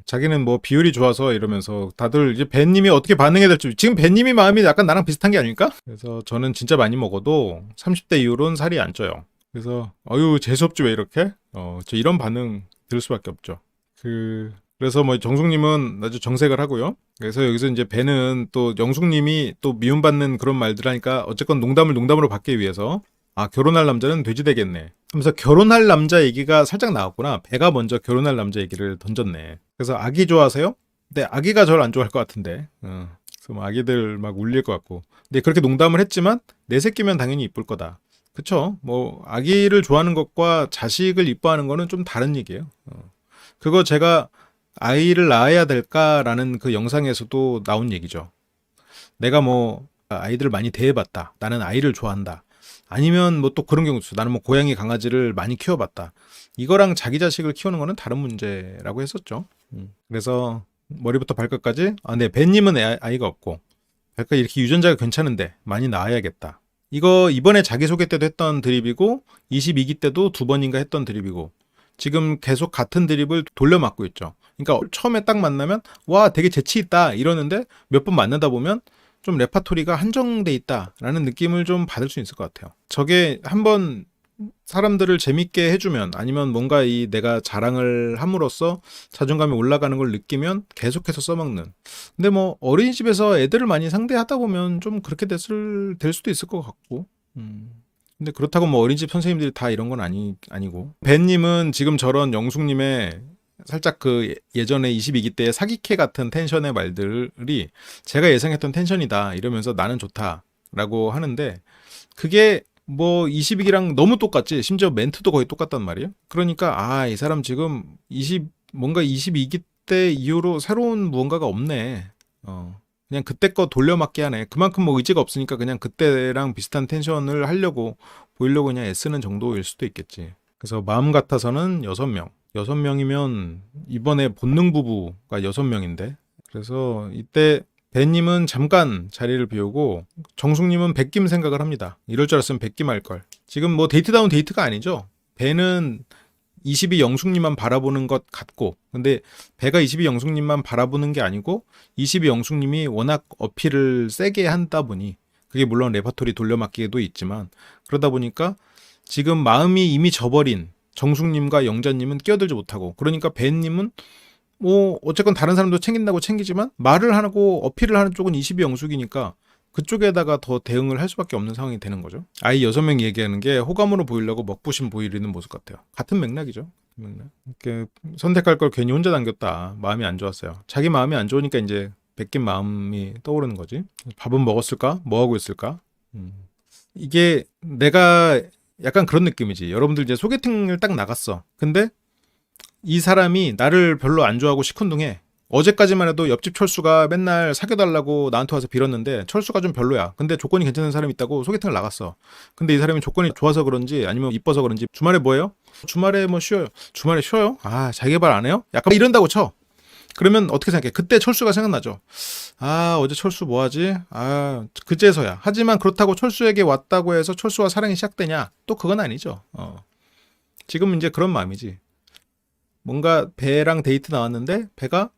자기는 뭐 비율이 좋아서 이러면서 다들 이제 벤님이 어떻게 반응해야 될지 지금 벤님이 마음이 약간 나랑 비슷한 게 아닐까? 그래서 저는 진짜 많이 먹어도 30대 이후로는 살이 안 쪄요. 그래서 어유 재수없지 왜 이렇게? 저 이런 반응 들 수밖에 없죠. 그래서 뭐 정숙님은 아주 정색을 하고요. 그래서 여기서 이제 벤은 또 영숙님이 또 미움받는 그런 말들 하니까 어쨌건 농담을 농담으로 받기 위해서 결혼할 남자는 돼지 되겠네 하면서 결혼할 남자 얘기가 살짝 나왔구나. 배가 먼저 결혼할 남자 얘기를 던졌네. 그래서 아기 좋아하세요? 근데 아기가 저를 안 좋아할 것 같은데. 그래서 뭐 아기들 막 울릴 것 같고. 근데 그렇게 농담을 했지만 내 새끼면 당연히 이쁠 거다. 그쵸? 뭐 아기를 좋아하는 것과 자식을 이뻐하는 거는 좀 다른 얘기예요. 그거 제가 아이를 낳아야 될까라는 그 영상에서도 나온 얘기죠. 내가 뭐 아이들을 많이 대해봤다. 나는 아이를 좋아한다. 아니면 뭐 또 그런 경우도 있어. 나는 뭐 고양이 강아지를 많이 키워봤다. 이거랑 자기 자식을 키우는 거는 다른 문제라고 했었죠. 그래서 머리부터 발끝까지 네, 벤님은 아이가 없고 발끝 이렇게 유전자가 괜찮은데 많이 낳아야겠다. 이거 이번에 자기소개 때도 했던 드립이고 22기 때도 2번인가 했던 드립이고 지금 계속 같은 드립을 돌려맞고 있죠. 그러니까 처음에 딱 만나면 와 되게 재치 있다 이러는데 몇 번 만나다 보면 좀 레파토리가 한정돼 있다라는 느낌을 좀 받을 수 있을 것 같아요. 저게 한번 사람들을 재밌게 해주면 아니면 뭔가 이 내가 자랑을 함으로써 자존감이 올라가는 걸 느끼면 계속해서 써먹는. 근데 뭐 어린이집에서 애들을 많이 상대하다 보면 좀 그렇게 될 수도 있을 것 같고. 근데 그렇다고 뭐 어린이집 선생님들이 다 이런 건 아니고. 벤님은 지금 저런 영숙님의 살짝 그 예전에 22기 때 사기캐 같은 텐션의 말들이 제가 예상했던 텐션이다 이러면서 나는 좋다라고 하는데 그게 뭐 22기랑 너무 똑같지. 심지어 멘트도 거의 똑같단 말이에요. 그러니까 이 사람 지금 뭔가 22기 때 이후로 새로운 무언가가 없네. 그냥 그때 거 돌려막기 하네. 그만큼 뭐 의지가 없으니까 그냥 그때랑 비슷한 텐션을 하려고 보이려고 그냥 애쓰는 정도일 수도 있겠지. 그래서 마음 같아서는 6명. 6명이면 이번에 본능 부부가 6명인데 그래서 이때 벤님은 잠깐 자리를 비우고 정숙님은 백김 생각을 합니다. 이럴 줄 알았으면 백김 할걸. 지금 뭐 데이트다운 데이트가 아니죠. 벤은 22 영숙님만 바라보는 것 같고 근데 배가 22 영숙님만 바라보는 게 아니고 22 영숙님이 워낙 어필을 세게 한다 보니 그게 물론 레퍼토리 돌려막기에도 있지만 그러다 보니까 지금 마음이 이미 져버린 정숙님과 영자님은 끼어들지 못하고 그러니까 벤님은 뭐 어쨌건 다른 사람도 챙긴다고 챙기지만 말을 하고 어필을 하는 쪽은 22 영숙이니까 그쪽에다가 더 대응을 할 수밖에 없는 상황이 되는 거죠. 아이 6명이 얘기하는 게 호감으로 보이려고 먹부심 보이는 모습 같아요. 같은 맥락이죠. 이렇게 선택할 걸 괜히 혼자 남겼다. 마음이 안 좋았어요. 자기 마음이 안 좋으니까 이제 베낀 마음이 떠오르는 거지. 밥은 먹었을까? 뭐 하고 있을까? 이게 내가 약간 그런 느낌이지. 여러분들 이제 소개팅을 딱 나갔어. 근데 이 사람이 나를 별로 안 좋아하고 시큰둥해. 어제까지만 해도 옆집 철수가 맨날 사귀어달라고 나한테 와서 빌었는데 철수가 좀 별로야. 근데 조건이 괜찮은 사람이 있다고 소개팅을 나갔어. 근데 이 사람이 조건이 좋아서 그런지 아니면 이뻐서 그런지 주말에 뭐해요? 주말에 뭐 쉬어요. 주말에 쉬어요? 자기 개발 안 해요? 약간 이런다고 쳐. 그러면 어떻게 생각해? 그때 철수가 생각나죠. 어제 철수 뭐하지? 그제서야. 하지만 그렇다고 철수에게 왔다고 해서 철수와 사랑이 시작되냐? 또 그건 아니죠. 지금 이제 그런 마음이지. 뭔가 배랑 데이트 나왔는데 배가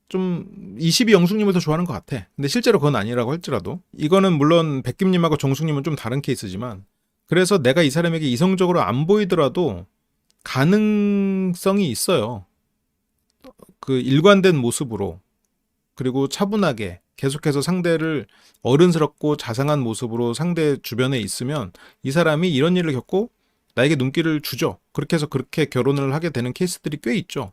좀 22 영숙님을 더 좋아하는 것 같아. 근데 실제로 그건 아니라고 할지라도 이거는 물론 백김님하고 정숙님은 좀 다른 케이스지만 그래서 내가 이 사람에게 이성적으로 안 보이더라도 가능성이 있어요. 그 일관된 모습으로 그리고 차분하게 계속해서 상대를 어른스럽고 자상한 모습으로 상대 주변에 있으면 이 사람이 이런 일을 겪고 나에게 눈길을 주죠. 그렇게 해서 그렇게 결혼을 하게 되는 케이스들이 꽤 있죠.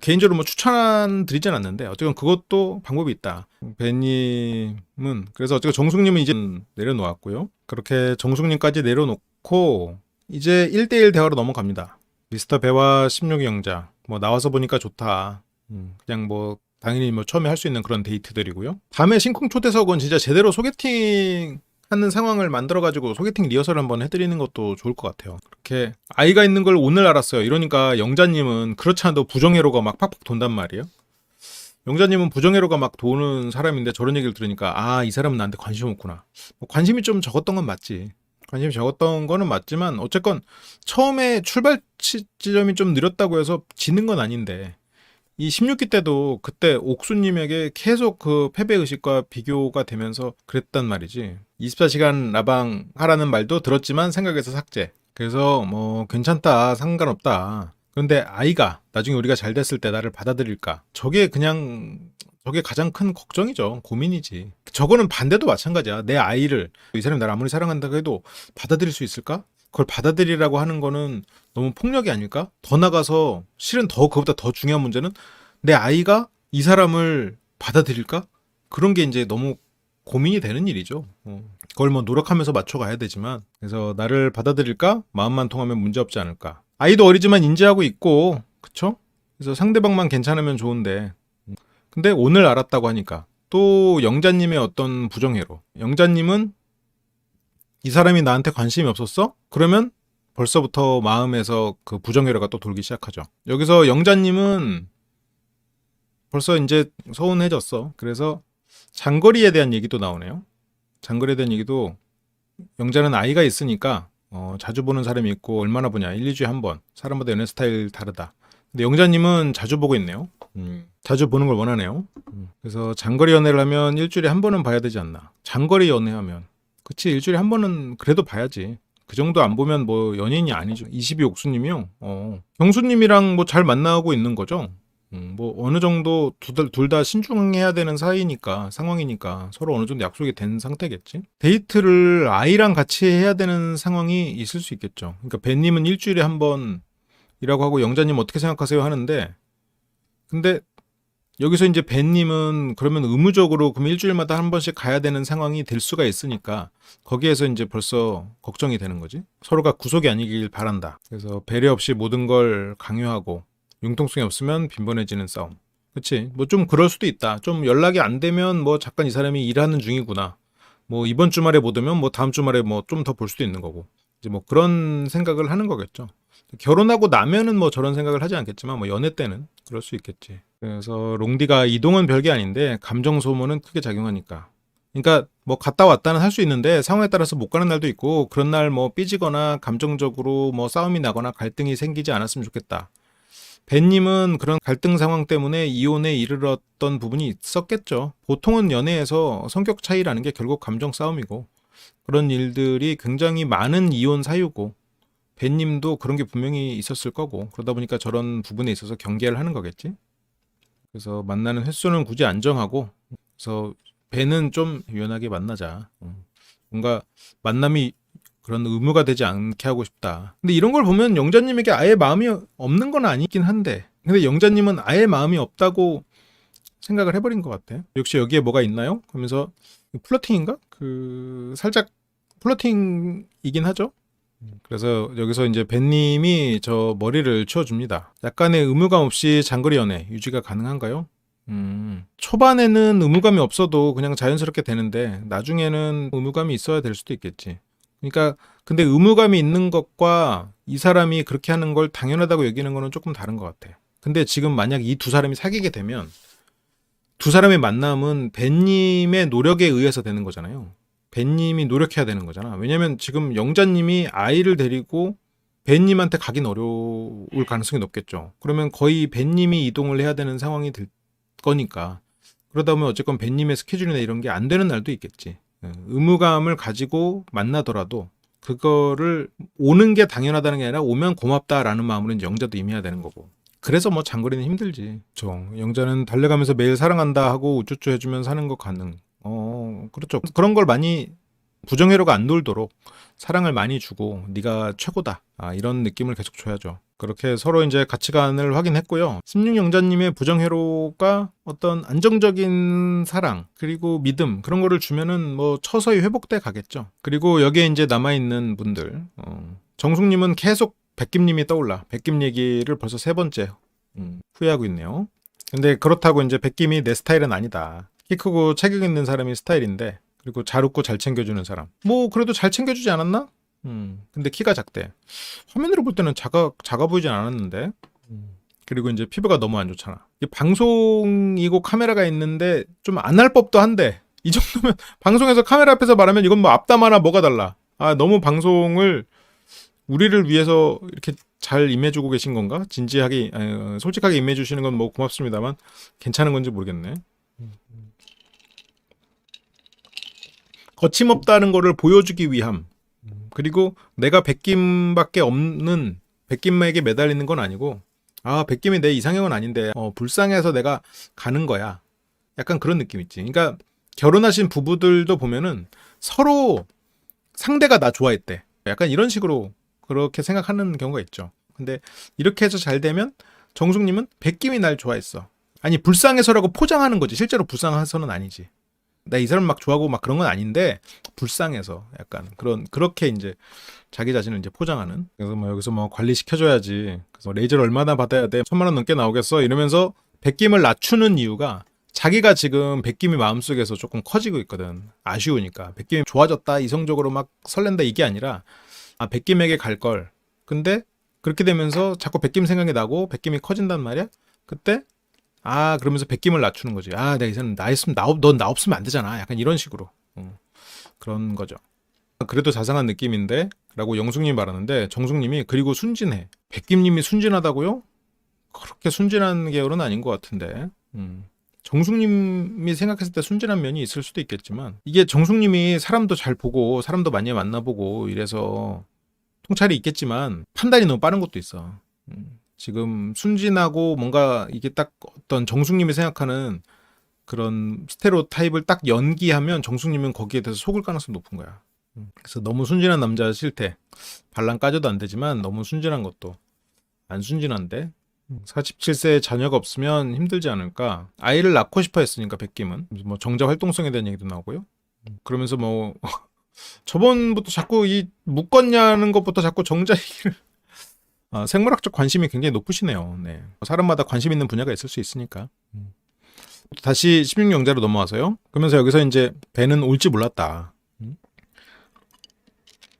개인적으로 뭐 추천드리진 않는데 어쨌든 그것도 방법이 있다. 배님은 그래서 어쨌든 정숙님은 이제 내려놓았고요. 그렇게 정숙님까지 내려놓고 이제 1대1 대화로 넘어갑니다. 미스터 배와 16의 영자 뭐 나와서 보니까 좋다. 그냥 뭐 당연히 뭐 처음에 할 수 있는 그런 데이트들이고요. 다음에 신쿵 초대석은 진짜 제대로 소개팅 하는 상황을 만들어가지고 소개팅 리허설 한번 해드리는 것도 좋을 것 같아요. 그렇게 아이가 있는 걸 오늘 알았어요. 이러니까 영자님은 그렇지 않아도 부정회로가 막 팍팍 돈단 말이에요. 영자님은 부정회로가 막 도는 사람인데 저런 얘기를 들으니까 아, 이 사람은 나한테 관심 없구나. 뭐 관심이 좀 적었던 건 맞지. 관심이 적었던 거는 맞지만 어쨌건 처음에 출발 지점이 좀 느렸다고 해서 지는 건 아닌데 이 16기 때도 그때 옥수님에게 계속 그 패배의식과 비교가 되면서 그랬단 말이지. 24시간 라방 하라는 말도 들었지만 생각해서 삭제. 그래서 뭐 괜찮다, 상관없다. 그런데 아이가 나중에 우리가 잘 됐을 때 나를 받아들일까? 저게 가장 큰 걱정이죠. 고민이지. 저거는 반대도 마찬가지야. 내 아이를 이 사람이 나를 아무리 사랑한다고 해도 받아들일 수 있을까? 그걸 받아들이라고 하는 거는 너무 폭력이 아닐까? 더 나가서 실은 더 그것보다 더 중요한 문제는 내 아이가 이 사람을 받아들일까? 그런 게 이제 너무 고민이 되는 일이죠. 그걸 뭐 노력하면서 맞춰가야 되지만 그래서 나를 받아들일까? 마음만 통하면 문제없지 않을까? 아이도 어리지만 인지하고 있고 그쵸? 그래서 상대방만 괜찮으면 좋은데 근데 오늘 알았다고 하니까 또 영자님의 어떤 부정회로 영자님은 이 사람이 나한테 관심이 없었어? 그러면 벌써부터 마음에서 그 부정회로가 또 돌기 시작하죠. 여기서 영자님은 벌써 이제 서운해졌어. 그래서 장거리에 대한 얘기도 나오네요. 장거리에 대한 얘기도 영자는 아이가 있으니까 자주 보는 사람이 있고 얼마나 보냐. 1, 2주에 한 번. 사람마다 연애 스타일 다르다. 근데 영자님은 자주 보고 있네요. 자주 보는 걸 원하네요. 그래서 장거리 연애를 하면 일주일에 한 번은 봐야 되지 않나. 장거리 연애하면 그치 일주일에 한 번은 그래도 봐야지. 그 정도 안 보면 뭐 연인이 아니죠. 22 옥수님이요. 경수님이랑 뭐 잘 만나고 있는 거죠. 뭐 어느 정도 둘 다 신중해야 되는 사이니까 상황이니까 서로 어느 정도 약속이 된 상태겠지. 데이트를 아이랑 같이 해야 되는 상황이 있을 수 있겠죠. 그러니까 벤님은 일주일에 한 번이라고 하고 영자님 어떻게 생각하세요 하는데 근데 여기서 이제 벤님은 그러면 의무적으로 그럼 일주일마다 한 번씩 가야 되는 상황이 될 수가 있으니까 거기에서 이제 벌써 걱정이 되는 거지. 서로가 구속이 아니길 바란다. 그래서 배려 없이 모든 걸 강요하고 융통성이 없으면 빈번해지는 싸움. 그치? 뭐 좀 그럴 수도 있다. 좀 연락이 안 되면 뭐 잠깐 이 사람이 일하는 중이구나. 뭐 이번 주말에 못 오면 뭐 다음 주말에 뭐 좀 더 볼 수도 있는 거고. 이제 뭐 그런 생각을 하는 거겠죠. 결혼하고 나면은 뭐 저런 생각을 하지 않겠지만 뭐 연애 때는 그럴 수 있겠지. 그래서 롱디가 이동은 별게 아닌데 감정 소모는 크게 작용하니까. 그러니까 뭐 갔다 왔다는 할 수 있는데 상황에 따라서 못 가는 날도 있고 그런 날 뭐 삐지거나 감정적으로 뭐 싸움이 나거나 갈등이 생기지 않았으면 좋겠다. 벤님은 그런 갈등 상황 때문에 이혼에 이르렀던 부분이 있었겠죠. 보통은 연애에서 성격 차이라는 게 결국 감정 싸움이고 그런 일들이 굉장히 많은 이혼 사유고 벤님도 그런 게 분명히 있었을 거고 그러다 보니까 저런 부분에 있어서 경계를 하는 거겠지. 그래서 만나는 횟수는 굳이 안 정하고 그래서 벤은 좀 유연하게 만나자. 뭔가 만남이 그런 의무가 되지 않게 하고 싶다. 근데 이런 걸 보면 영자님에게 아예 마음이 없는 건 아니긴 한데 근데 영자님은 아예 마음이 없다고 생각을 해버린 것 같아. 역시 여기에 뭐가 있나요? 하면서 플러팅인가? 그 살짝 플러팅이긴 하죠. 그래서 여기서 이제 벤님이 저 머리를 치워줍니다. 약간의 의무감 없이 장거리 연애 유지가 가능한가요? 초반에는 의무감이 없어도 그냥 자연스럽게 되는데 나중에는 의무감이 있어야 될 수도 있겠지. 그러니까 근데 의무감이 있는 것과 이 사람이 그렇게 하는 걸 당연하다고 여기는 거는 조금 다른 것 같아. 근데 지금 만약 이 두 사람이 사귀게 되면 두 사람의 만남은 벤님의 노력에 의해서 되는 거잖아요. 벤님이 노력해야 되는 거잖아. 왜냐면 지금 영자님이 아이를 데리고 벤님한테 가긴 어려울 가능성이 높겠죠. 그러면 거의 벤님이 이동을 해야 되는 상황이 될 거니까. 그러다 보면 어쨌건 벤님의 스케줄이나 이런 게 안 되는 날도 있겠지. 의무감을 가지고 만나더라도 그거를 오는 게 당연하다는 게 아니라 오면 고맙다라는 마음으로 이제 영자도 임해야 되는 거고. 그래서 뭐 장거리는 힘들지. 영자는 달려가면서 매일 사랑한다 하고 우쭈쭈 해주면 사는 거 가능. 그렇죠. 그런 걸 많이 부정회로가 안 돌도록 사랑을 많이 주고 네가 최고다. 이런 느낌을 계속 줘야죠. 그렇게 서로 이제 가치관을 확인했고요. 16영자님의 부정회로가 어떤 안정적인 사랑 그리고 믿음 그런 거를 주면은 뭐 서서히 회복돼 가겠죠. 그리고 여기에 이제 남아있는 분들 정숙님은 계속 백김님이 떠올라. 백김 얘기를 벌써 3번째 후회하고 있네요. 근데 그렇다고 이제 백김이 내 스타일은 아니다. 키 크고 체격 있는 사람이 스타일인데 그리고 잘 웃고 잘 챙겨주는 사람. 뭐 그래도 잘 챙겨주지 않았나? 근데 키가 작대. 화면으로 볼 때는 작아 보이진 않았는데. 그리고 이제 피부가 너무 안 좋잖아. 이게 방송이고 카메라가 있는데 좀 안 할 법도 한데 이 정도면 방송에서 카메라 앞에서 말하면 이건 뭐 앞담 하나 뭐가 달라. 너무 방송을 우리를 위해서 이렇게 잘 임해주고 계신 건가? 진지하게 솔직하게 임해주시는 건 뭐 고맙습니다만 괜찮은 건지 모르겠네. 거침없다는 거를 보여주기 위함. 그리고 내가 백김밖에 없는 백김에게 매달리는 건 아니고 백김이 내 이상형은 아닌데 불쌍해서 내가 가는 거야. 약간 그런 느낌 있지. 그러니까 결혼하신 부부들도 보면은 서로 상대가 나 좋아했대. 약간 이런 식으로 그렇게 생각하는 경우가 있죠. 근데 이렇게 해서 잘 되면 정숙님은 백김이 날 좋아했어. 아니 불쌍해서라고 포장하는 거지. 실제로 불쌍해서는 아니지. 나 이 사람 막 좋아하고 막 그런 건 아닌데 불쌍해서 약간 그렇게 이제 자기 자신을 이제 포장하는. 그래서 뭐 여기서 뭐 관리 시켜줘야지. 그래서 레이저를 얼마나 받아야 돼? 1,000만 원 넘게 나오겠어? 이러면서 백김을 낮추는 이유가 자기가 지금 백김이 마음속에서 조금 커지고 있거든. 아쉬우니까 백김이 좋아졌다 이성적으로 막 설렌다 이게 아니라 백김에게 갈 걸. 근데 그렇게 되면서 자꾸 백김 생각이 나고 백김이 커진단 말이야. 그때 그러면서 백김을 낮추는 거지. 내가 이제는 넌 나 없으면 안 되잖아. 약간 이런 식으로. 그런 거죠. 그래도 자상한 느낌인데 라고 영숙님이 말하는데 정숙님이 그리고 순진해. 백김님이 순진하다고요? 그렇게 순진한 계열은 아닌 것 같은데. 정숙님이 생각했을 때 순진한 면이 있을 수도 있겠지만 이게 정숙님이 사람도 잘 보고 사람도 많이 만나보고 이래서 통찰이 있겠지만 판단이 너무 빠른 것도 있어. 지금 순진하고 뭔가 이게 딱 어떤 정숙님이 생각하는 그런 스테레오타입을 딱 연기하면 정숙님은 거기에 대해서 속을 가능성이 높은 거야. 그래서 너무 순진한 남자 싫대. 발랑 까져도 안 되지만 너무 순진한 것도 안 순진한데 47세 자녀가 없으면 힘들지 않을까. 아이를 낳고 싶어 했으니까 백김은 뭐 정자 활동성에 대한 얘기도 나오고요. 그러면서 뭐 저번부터 자꾸 이 묶었냐는 것부터 자꾸 정자 얘기를 생물학적 관심이 굉장히 높으시네요. 네. 사람마다 관심 있는 분야가 있을 수 있으니까. 다시 16영자로 넘어와서요. 그러면서 여기서 이제 배는 올지 몰랐다.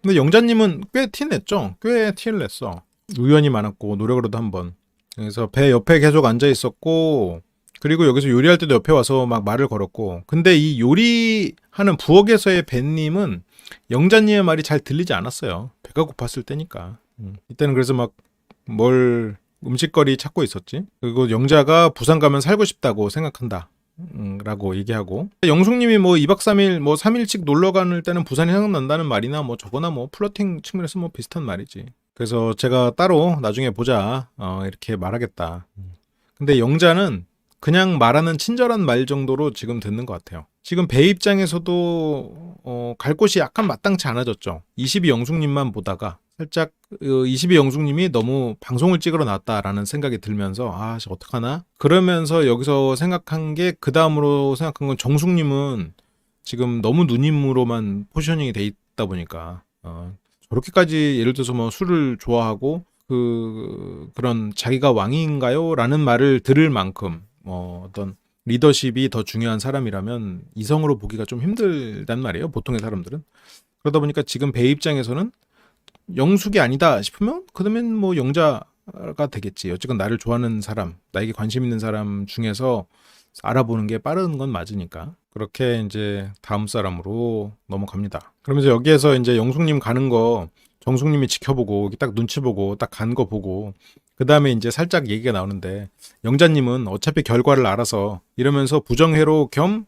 근데 영자님은 꽤 티냈죠? 꽤 티를 냈어. 우연이 많았고 노력으로도 한번. 그래서 배 옆에 계속 앉아 있었고 그리고 여기서 요리할 때도 옆에 와서 막 말을 걸었고 근데 이 요리하는 부엌에서의 배님은 영자님의 말이 잘 들리지 않았어요. 배가 고팠을 때니까. 이때는 그래서 막 뭘 음식거리 찾고 있었지. 그리고 영자가 부산 가면 살고 싶다고 생각한다. 라고 얘기하고 영숙님이 뭐 2박 3일 뭐 3일씩 놀러 가는 때는 부산이 생각난다는 말이나 뭐 저거나 뭐 플러팅 측면에서 뭐 비슷한 말이지. 그래서 제가 따로 나중에 보자 이렇게 말하겠다. 근데 영자는 그냥 말하는 친절한 말 정도로 지금 듣는 것 같아요. 지금 배 입장에서도 갈 곳이 약간 마땅치 않아졌죠. 22 영숙님만 보다가 살짝 22 영숙님이 너무 방송을 찍으러 나왔다라는 생각이 들면서 어떡하나? 그러면서 여기서 생각한 게 그 다음으로 생각한 건 정숙님은 지금 너무 누님으로만 포지셔닝이 돼 있다 보니까 저렇게까지 예를 들어서 뭐 술을 좋아하고 그런 자기가 왕인가요? 라는 말을 들을 만큼 어떤 리더십이 더 중요한 사람이라면 이성으로 보기가 좀 힘들단 말이에요. 보통의 사람들은. 그러다 보니까 지금 배 입장에서는 영숙이 아니다 싶으면 그러면 뭐 영자가 되겠지. 어쨌건 나를 좋아하는 사람, 나에게 관심 있는 사람 중에서 알아보는 게 빠른 건 맞으니까. 그렇게 이제 다음 사람으로 넘어갑니다. 그러면서 여기에서 이제 영숙님 가는 거 정숙님이 지켜보고 딱 눈치 보고 딱 간 거 보고 그 다음에 이제 살짝 얘기가 나오는데 영자님은 어차피 결과를 알아서 이러면서 부정회로 겸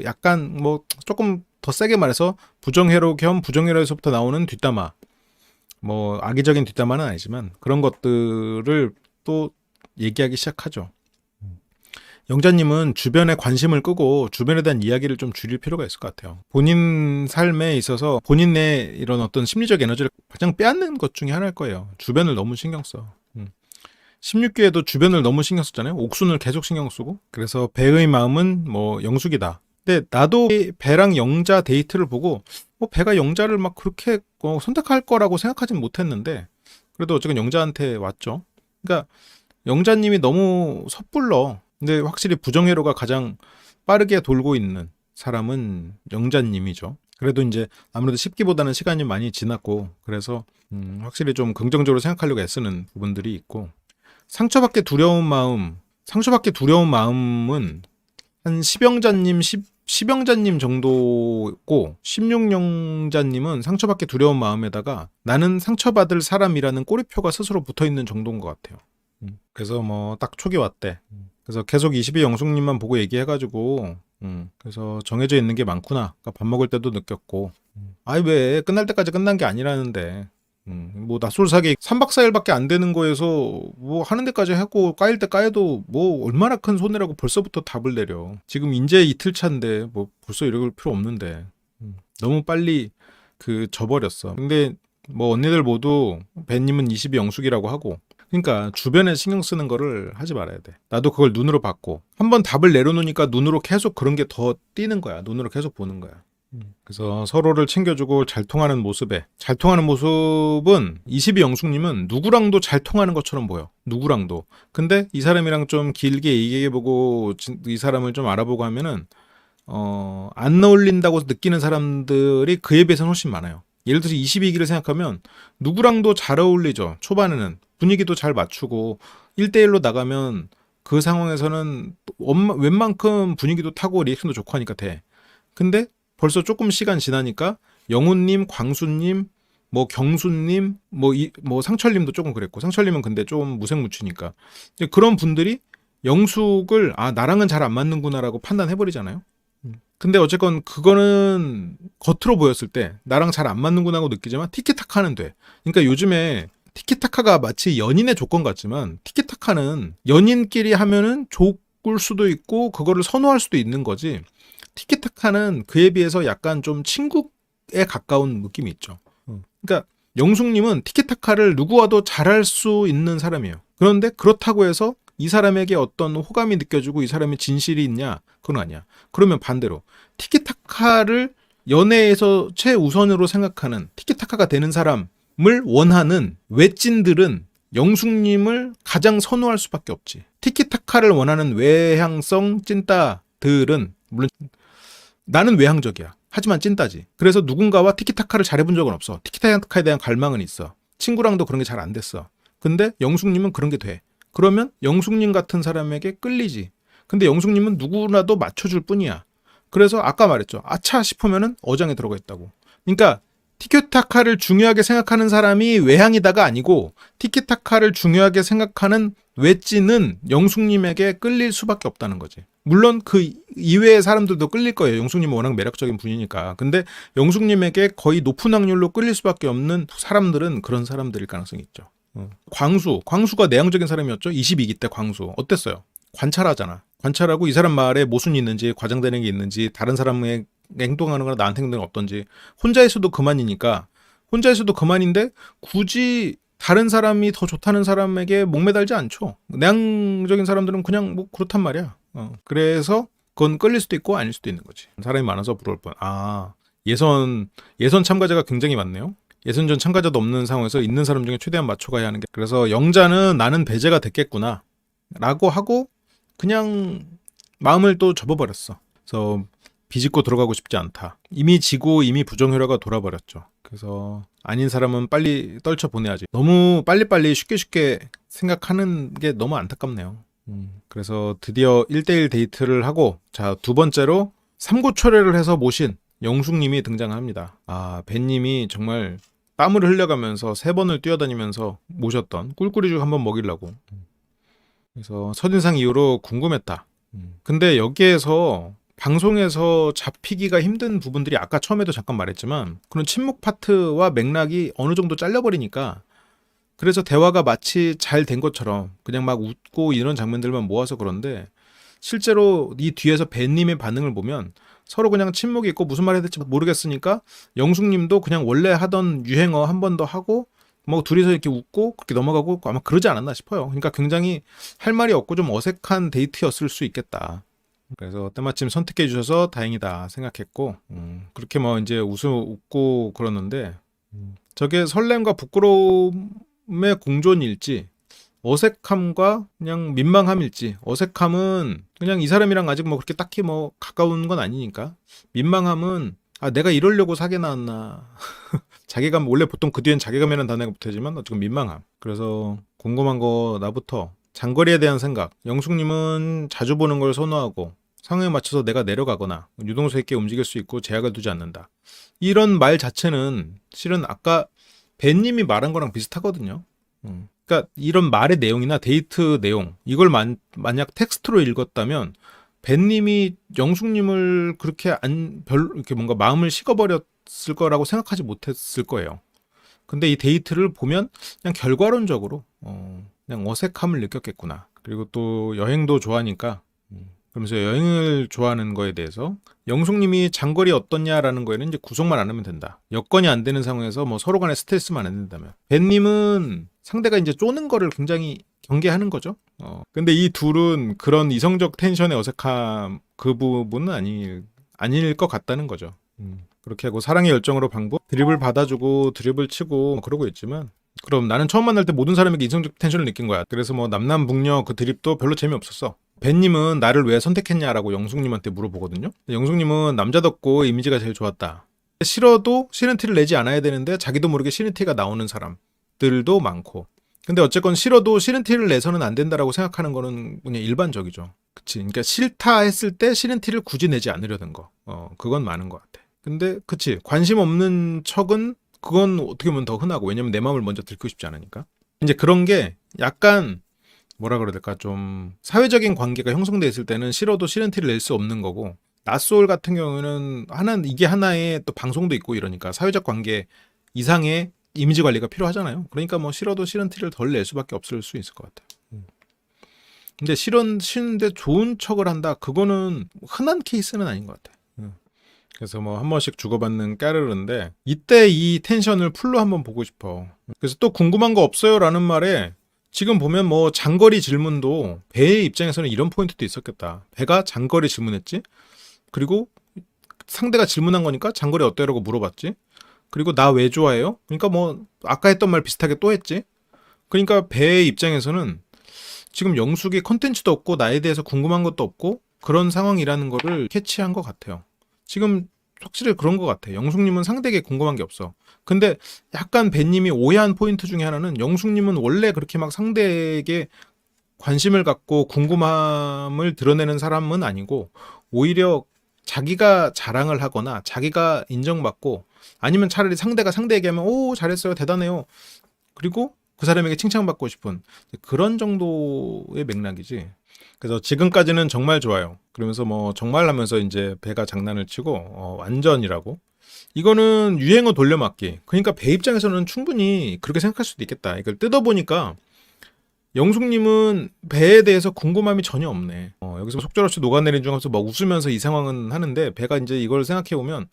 약간 뭐 조금 더 세게 말해서 부정회로 겸 부정회로에서부터 나오는 뒷담화 뭐 악의적인 뒷담화는 아니지만 그런 것들을 또 얘기하기 시작하죠. 영자님은 주변에 관심을 끄고 주변에 대한 이야기를 좀 줄일 필요가 있을 것 같아요. 본인 삶에 있어서 본인의 이런 어떤 심리적 에너지를 가장 빼앗는 것 중에 하나일 거예요. 주변을 너무 신경 써. 16기에도 주변을 너무 신경 썼잖아요. 옥순을 계속 신경 쓰고. 그래서 배의 마음은 뭐 영숙이다. 근데 나도 배랑 영자 데이트를 보고 배가 영자를 막 그렇게 선택할 거라고 생각하진 못했는데 그래도 어쨌든 영자한테 왔죠. 그러니까 영자님이 너무 섣불러. 근데 확실히 부정회로가 가장 빠르게 돌고 있는 사람은 영자님이죠. 그래도 이제 아무래도 10기보다는 시간이 많이 지났고 그래서 확실히 좀 긍정적으로 생각하려고 애쓰는 부분들이 있고 상처받기 두려운 마음은 한 10영자님 정도고 16영자님은 상처받기 두려운 마음에다가 나는 상처받을 사람이라는 꼬리표가 스스로 붙어있는 정도인 것 같아요. 그래서 뭐 딱 촉이 왔대. 그래서 계속 22 영숙님만 보고 얘기해가지고 그래서 정해져 있는 게 많구나. 그러니까 밥 먹을 때도 느꼈고 아이 왜 끝날 때까지 끝난 게 아니라는데 뭐 낯설사기 3박 4일밖에 안 되는 거에서 뭐 하는 데까지 하고 까일 때 까여도 뭐 얼마나 큰 손해라고 벌써부터 답을 내려. 지금 인제 이틀 차인데 뭐 벌써 이럴 필요 없는데 너무 빨리 져버렸어. 근데 뭐 언니들 모두 배님은 22 영숙이라고 하고 그러니까 주변에 신경 쓰는 거를 하지 말아야 돼. 나도 그걸 눈으로 봤고 한번 답을 내려놓으니까 눈으로 계속 그런 게 더 띄는 거야. 눈으로 계속 보는 거야. 그래서 서로를 챙겨주고 잘 통하는 모습은 22 영숙님은 누구랑도 잘 통하는 것처럼 보여. 누구랑도. 근데 이 사람이랑 좀 길게 얘기해보고 이 사람을 좀 알아보고 하면은 안 어울린다고 느끼는 사람들이 그에 비해서는 훨씬 많아요. 예를 들어서 22기를 생각하면 누구랑도 잘 어울리죠. 초반에는 분위기도 잘 맞추고 1대1로 나가면 그 상황에서는 웬만큼 분위기도 타고 리액션도 좋고 하니까 돼. 근데 벌써 조금 시간 지나니까 영훈님, 광수님, 뭐 경수님, 뭐 상철님도 조금 그랬고 상철님은 근데 좀 무색무취니까 그런 분들이 영숙을 나랑은 잘 안 맞는구나라고 판단해버리잖아요. 근데 어쨌건 그거는 겉으로 보였을 때 나랑 잘 안 맞는구나 하고 느끼지만 티키타카는 돼. 그러니까 요즘에 티키타카가 마치 연인의 조건 같지만 티키타카는 연인끼리 하면은 좋을 수도 있고 그거를 선호할 수도 있는 거지. 티키타카는 그에 비해서 약간 좀 친구에 가까운 느낌이 있죠. 그러니까 영숙님은 티키타카를 누구와도 잘할 수 있는 사람이에요. 그런데 그렇다고 해서 이 사람에게 어떤 호감이 느껴지고 이 사람의 진실이 있냐? 그건 아니야. 그러면 반대로 티키타카를 연애에서 최우선으로 생각하는 티키타카가 되는 사람을 원하는 외찐들은 영숙님을 가장 선호할 수밖에 없지. 티키타카를 원하는 외향성 찐따들은 물론 나는 외향적이야. 하지만 찐따지. 그래서 누군가와 티키타카를 잘해본 적은 없어. 티키타카에 대한 갈망은 있어. 친구랑도 그런 게 잘 안 됐어. 근데 영숙님은 그런 게 돼. 그러면 영숙님 같은 사람에게 끌리지. 근데 영숙님은 누구라도 맞춰줄 뿐이야. 그래서 아까 말했죠. 아차 싶으면은 어장에 들어가 있다고. 그러니까 티키타카를 중요하게 생각하는 사람이 외향이다가 아니고 티키타카를 중요하게 생각하는 외찐은 영숙님에게 끌릴 수밖에 없다는 거지. 물론 그 이외의 사람들도 끌릴 거예요. 영숙님은 워낙 매력적인 분이니까. 근데 영숙님에게 거의 높은 확률로 끌릴 수밖에 없는 사람들은 그런 사람들일 가능성이 있죠. 광수가 내향적인 사람이었죠. 22기 때 광수 어땠어요? 관찰하잖아. 관찰하고 이 사람 말에 모순이 있는지 과장되는 게 있는지 다른 사람의 행동하는 거나 나한테 행동이 어떤지 혼자 있어도 그만이니까 혼자 있어도 그만인데 굳이 다른 사람이 더 좋다는 사람에게 목매달지 않죠. 내향적인 사람들은 그냥 뭐 그렇단 말이야. 그래서 그건 끌릴 수도 있고 아닐 수도 있는 거지. 사람이 많아서 부러울 뻔. 예선 참가자가 굉장히 많네요. 예선전 참가자도 없는 상황에서 있는 사람 중에 최대한 맞춰가야 하는 게 그래서 영자는 나는 배제가 됐겠구나 라고 하고 그냥 마음을 또 접어버렸어. 그래서 비집고 들어가고 싶지 않다. 이미 지고 이미 부정회로가 돌아버렸죠. 그래서 아닌 사람은 빨리 떨쳐보내야지. 너무 빨리빨리 쉽게 생각하는 게 너무 안타깝네요. 그래서 드디어 1대1 데이트를 하고 자, 두 번째로 삼고초려를 해서 모신 영숙님이 등장합니다. 배님이 정말 땀을 흘려가면서 3번을 뛰어다니면서 모셨던 꿀꿀이죽 한번 먹이려고. 그래서 첫인상 이후로 궁금했다. 근데 여기에서 방송에서 잡히기가 힘든 부분들이 아까 처음에도 잠깐 말했지만 그런 침묵 파트와 맥락이 어느 정도 잘려버리니까 그래서 대화가 마치 잘 된 것처럼 그냥 막 웃고 이런 장면들만 모아서 그런데 실제로 이 뒤에서 벤님의 반응을 보면 서로 그냥 침묵이 있고 무슨 말 해야 될지 모르겠으니까 영숙님도 그냥 원래 하던 유행어 한 번 더 하고 뭐 둘이서 이렇게 웃고 그렇게 넘어가고 아마 그러지 않았나 싶어요. 그러니까 굉장히 할 말이 없고 좀 어색한 데이트였을 수 있겠다. 그래서 때마침 선택해 주셔서 다행이다 생각했고 그렇게 뭐 이제 웃고 그러는데 저게 설렘과 부끄러움의 공존일지 어색함과 그냥 민망함일지 어색함은 그냥 이 사람이랑 아직 뭐 그렇게 딱히 뭐 가까운 건 아니니까 민망함은 아 내가 이러려고 사귀어 나왔나 자괴감 원래 보통 그 뒤엔 자괴감이라는 단어가 붙어지만 어쨌든 민망함. 그래서 궁금한 거 나부터 장거리에 대한 생각. 영숙님은 자주 보는 걸 선호하고 상황에 맞춰서 내가 내려가거나 유동성 있게 움직일 수 있고 제약을 두지 않는다. 이런 말 자체는 실은 아까 벤님이 말한 거랑 비슷하거든요. 그러니까 이런 말의 내용이나 데이트 내용 이걸 만약 텍스트로 읽었다면 벤님이 영숙님을 그렇게 이렇게 뭔가 마음을 식어버렸을 거라고 생각하지 못했을 거예요. 근데 이 데이트를 보면 그냥 결과론적으로 그냥 어색함을 느꼈겠구나. 그리고 또 여행도 좋아하니까 그러면서 여행을 좋아하는 거에 대해서 영숙님이 장거리 어떻냐라는 거에는 이제 구속만 안 하면 된다. 여건이 안 되는 상황에서 뭐 서로 간에 스트레스만 안 된다면. 벤님은 상대가 이제 쪼는 거를 굉장히 경계하는 거죠. 근데 이 둘은 그런 이성적 텐션의 어색함 그 부분은 아닐 것 같다는 거죠. 그렇게 하고 사랑의 열정으로 방법 드립을 받아주고 드립을 치고 뭐 그러고 있지만 그럼 나는 처음 만날 때 모든 사람에게 이성적 텐션을 느낀 거야. 그래서 뭐 남남북녀 그 드립도 별로 재미없었어. 벤님은 나를 왜 선택했냐라고 영숙님한테 물어보거든요. 영숙님은 남자답고 이미지가 제일 좋았다. 싫어도 싫은 티를 내지 않아야 되는데 자기도 모르게 싫은 티가 나오는 사람들도 많고. 근데 어쨌건 싫어도 싫은 티를 내서는 안 된다라고 생각하는 거는 그냥 일반적이죠. 그치. 그러니까 싫다 했을 때 싫은 티를 굳이 내지 않으려는 거. 그건 많은 것 같아. 근데 그치. 관심 없는 척은 그건 어떻게 보면 더 흔하고 왜냐면 내 마음을 먼저 들키고 싶지 않으니까. 이제 그런 게 약간 뭐라 그래야 될까 좀 사회적인 관계가 형성돼 있을 때는 싫어도 싫은 티를 낼 수 없는 거고 낯솔 같은 경우는 이게 하나의 또 방송도 있고 이러니까 사회적 관계 이상의 이미지 관리가 필요하잖아요. 그러니까 뭐 싫어도 싫은 티를 덜 낼 수밖에 없을 수 있을 것 같아요. 근데 싫은데 좋은 척을 한다 그거는 흔한 케이스는 아닌 것 같아요. 그래서 뭐 한 번씩 주고받는 까르르인데 이때 이 텐션을 풀로 한번 보고 싶어. 그래서 또 궁금한 거 없어요? 라는 말에 지금 보면 뭐 장거리 질문도 배의 입장에서는 이런 포인트도 있었겠다. 배가 장거리 질문했지. 그리고 상대가 질문한 거니까 장거리 어때요라고 물어봤지. 그리고 나 왜 좋아해요? 그러니까 뭐 아까 했던 말 비슷하게 또 했지. 그러니까 배의 입장에서는 지금 영숙이 컨텐츠도 없고 나에 대해서 궁금한 것도 없고 그런 상황이라는 거를 캐치한 것 같아요. 지금 확실히 그런 것 같아. 영숙님은 상대에게 궁금한 게 없어. 근데 약간 벤님이 오해한 포인트 중에 하나는 영숙님은 원래 그렇게 막 상대에게 관심을 갖고 궁금함을 드러내는 사람은 아니고 오히려 자기가 자랑을 하거나 자기가 인정받고 아니면 차라리 상대가 상대에게 하면 오 잘했어요 대단해요 그리고 그 사람에게 칭찬받고 싶은 그런 정도의 맥락이지. 그래서 지금까지는 정말 좋아요. 그러면서 뭐 정말 하면서 이제 배가 장난을 치고 완전이라고. 이거는 유행어 돌려막기. 그러니까 배 입장에서는 충분히 그렇게 생각할 수도 있겠다. 이걸 뜯어보니까 영숙님은 배에 대해서 궁금함이 전혀 없네. 여기서 속절없이 녹아내린 중에서 막 웃으면서 이 상황은 하는데 배가 이제 이걸 생각해보면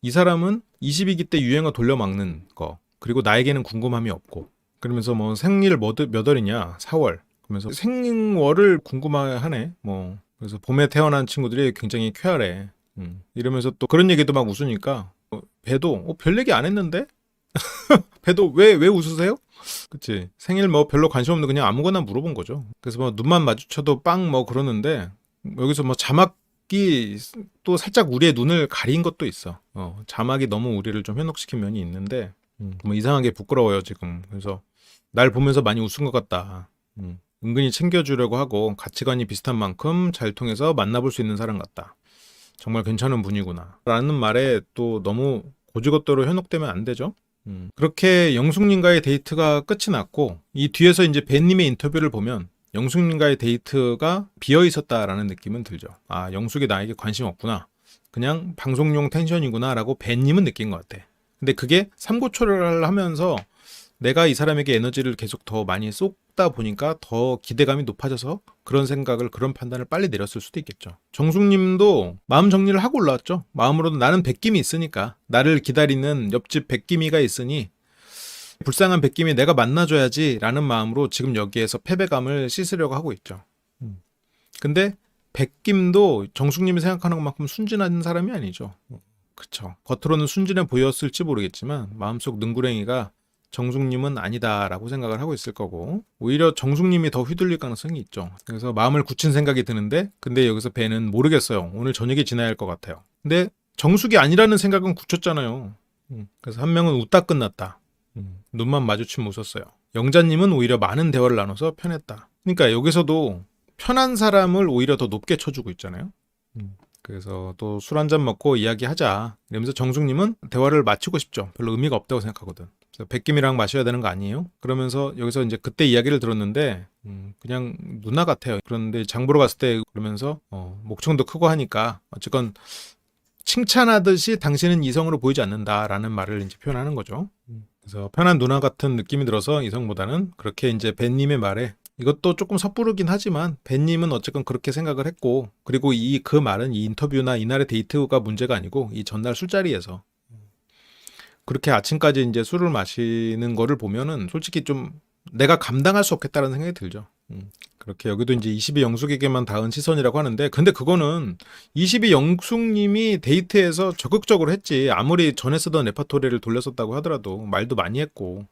이 사람은 22기 때 유행어 돌려막는 거 그리고 나에게는 궁금함이 없고 그러면서 뭐 생일 몇 월이냐 4월 그러면서 생월을 궁금해하네. 뭐 그래서 봄에 태어난 친구들이 굉장히 쾌활해. 이러면서 또 그런 얘기도 막 웃으니까 배도 별 얘기 안 했는데 배도 왜 웃으세요? 그치 생일 뭐 별로 관심 없는 그냥 아무거나 물어본 거죠. 그래서 뭐 눈만 마주쳐도 빵 뭐 그러는데 여기서 뭐 자막이 또 살짝 우리의 눈을 가린 것도 있어. 자막이 너무 우리를 좀 현혹시킨 면이 있는데 뭐 이상하게 부끄러워요 지금. 그래서 날 보면서 많이 웃은 것 같다. 은근히 챙겨주려고 하고 가치관이 비슷한 만큼 잘 통해서 만나볼 수 있는 사람 같다. 정말 괜찮은 분이구나 라는 말에 또 너무 고지것대로 현혹되면 안 되죠. 그렇게 영숙님과의 데이트가 끝이 났고 이 뒤에서 이제 벤님의 인터뷰를 보면 영숙님과의 데이트가 비어 있었다라는 느낌은 들죠. 아 영숙이 나에게 관심 없구나 그냥 방송용 텐션이구나 라고 벤님은 느낀 것 같아. 근데 그게 삼고초를 하면서 내가 이 사람에게 에너지를 계속 더 많이 쏟다 보니까 더 기대감이 높아져서 그런 생각을, 그런 판단을 빨리 내렸을 수도 있겠죠. 정숙님도 마음 정리를 하고 올라왔죠. 마음으로도 나는 백김이 있으니까, 나를 기다리는 옆집 백김이가 있으니 불쌍한 백김이 내가 만나줘야지 라는 마음으로 지금 여기에서 패배감을 씻으려고 하고 있죠. 근데 백김도 정숙님이 생각하는 것만큼 순진한 사람이 아니죠. 그쵸. 겉으로는 순진해 보였을지 모르겠지만 마음속 능구랭이가 정숙님은 아니다라고 생각을 하고 있을 거고, 오히려 정숙님이 더 휘둘릴 가능성이 있죠. 그래서 마음을 굳힌 생각이 드는데, 근데 여기서 배는 모르겠어요. 오늘 저녁에 지나야 할 것 같아요. 근데 정숙이 아니라는 생각은 굳혔잖아요. 그래서 한 명은 웃다 끝났다. 눈만 마주치면 웃었어요. 영자님은 오히려 많은 대화를 나눠서 편했다. 그러니까 여기서도 편한 사람을 오히려 더 높게 쳐주고 있잖아요. 그래서 또 술 한잔 먹고 이야기하자 이러면서 정숙님은 대화를 마치고 싶죠. 별로 의미가 없다고 생각하거든. 그래서 백김이랑 마셔야 되는 거 아니에요? 그러면서 여기서 이제 그때 이야기를 들었는데 그냥 누나 같아요. 그런데 장 보러 갔을 때 그러면서 목청도 크고 하니까 어쨌건 칭찬하듯이 당신은 이성으로 보이지 않는다라는 말을 이제 표현하는 거죠. 그래서 편한 누나 같은 느낌이 들어서 이성보다는, 그렇게 이제 벤님의 말에, 이것도 조금 섣부르긴 하지만 벤님은 어쨌건 그렇게 생각을 했고, 그리고 그 말은 이 인터뷰나 이날의 데이트가 문제가 아니고 이 전날 술자리에서 그렇게 아침까지 이제 술을 마시는 거를 보면은 솔직히 좀 내가 감당할 수 없겠다는 생각이 들죠. 그렇게 여기도 이제 22 영숙에게만 닿은 시선이라고 하는데, 근데 그거는 22 영숙님이 데이트에서 적극적으로 했지. 아무리 전에 쓰던 레파토리를 돌렸었다고 하더라도 말도 많이 했고,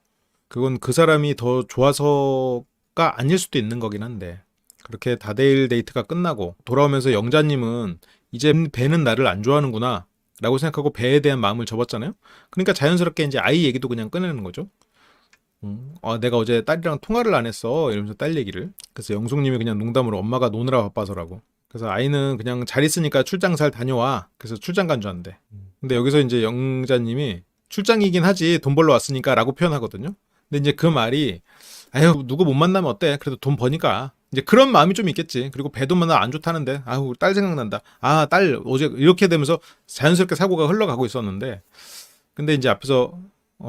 그건 그 사람이 더 좋아서가 아닐 수도 있는 거긴 한데, 그렇게 다대일 데이트가 끝나고 돌아오면서 영자님은 이제 배는 나를 안 좋아하는구나 라고 생각하고 배에 대한 마음을 접었잖아요. 그러니까 자연스럽게 이제 아이 얘기도 그냥 꺼내는 거죠. 내가 어제 딸이랑 통화를 안 했어 이러면서 딸 얘기를. 그래서 영숙님이 그냥 농담으로 엄마가 노느라 바빠서라고. 그래서 아이는 그냥 잘 있으니까 출장 잘 다녀와. 그래서 출장 간 줄 알았는데, 근데 여기서 이제 영자님이 출장이긴 하지 돈 벌러 왔으니까 라고 표현하거든요. 근데 이제 그 말이, 아유 누구 못 만나면 어때, 그래도 돈 버니까, 이제 그런 마음이 좀 있겠지. 그리고 배도 만나 안 좋다는데 아우 딸 생각난다, 아 딸 어제 이렇게 되면서 자연스럽게 사고가 흘러가고 있었는데, 근데 이제 앞에서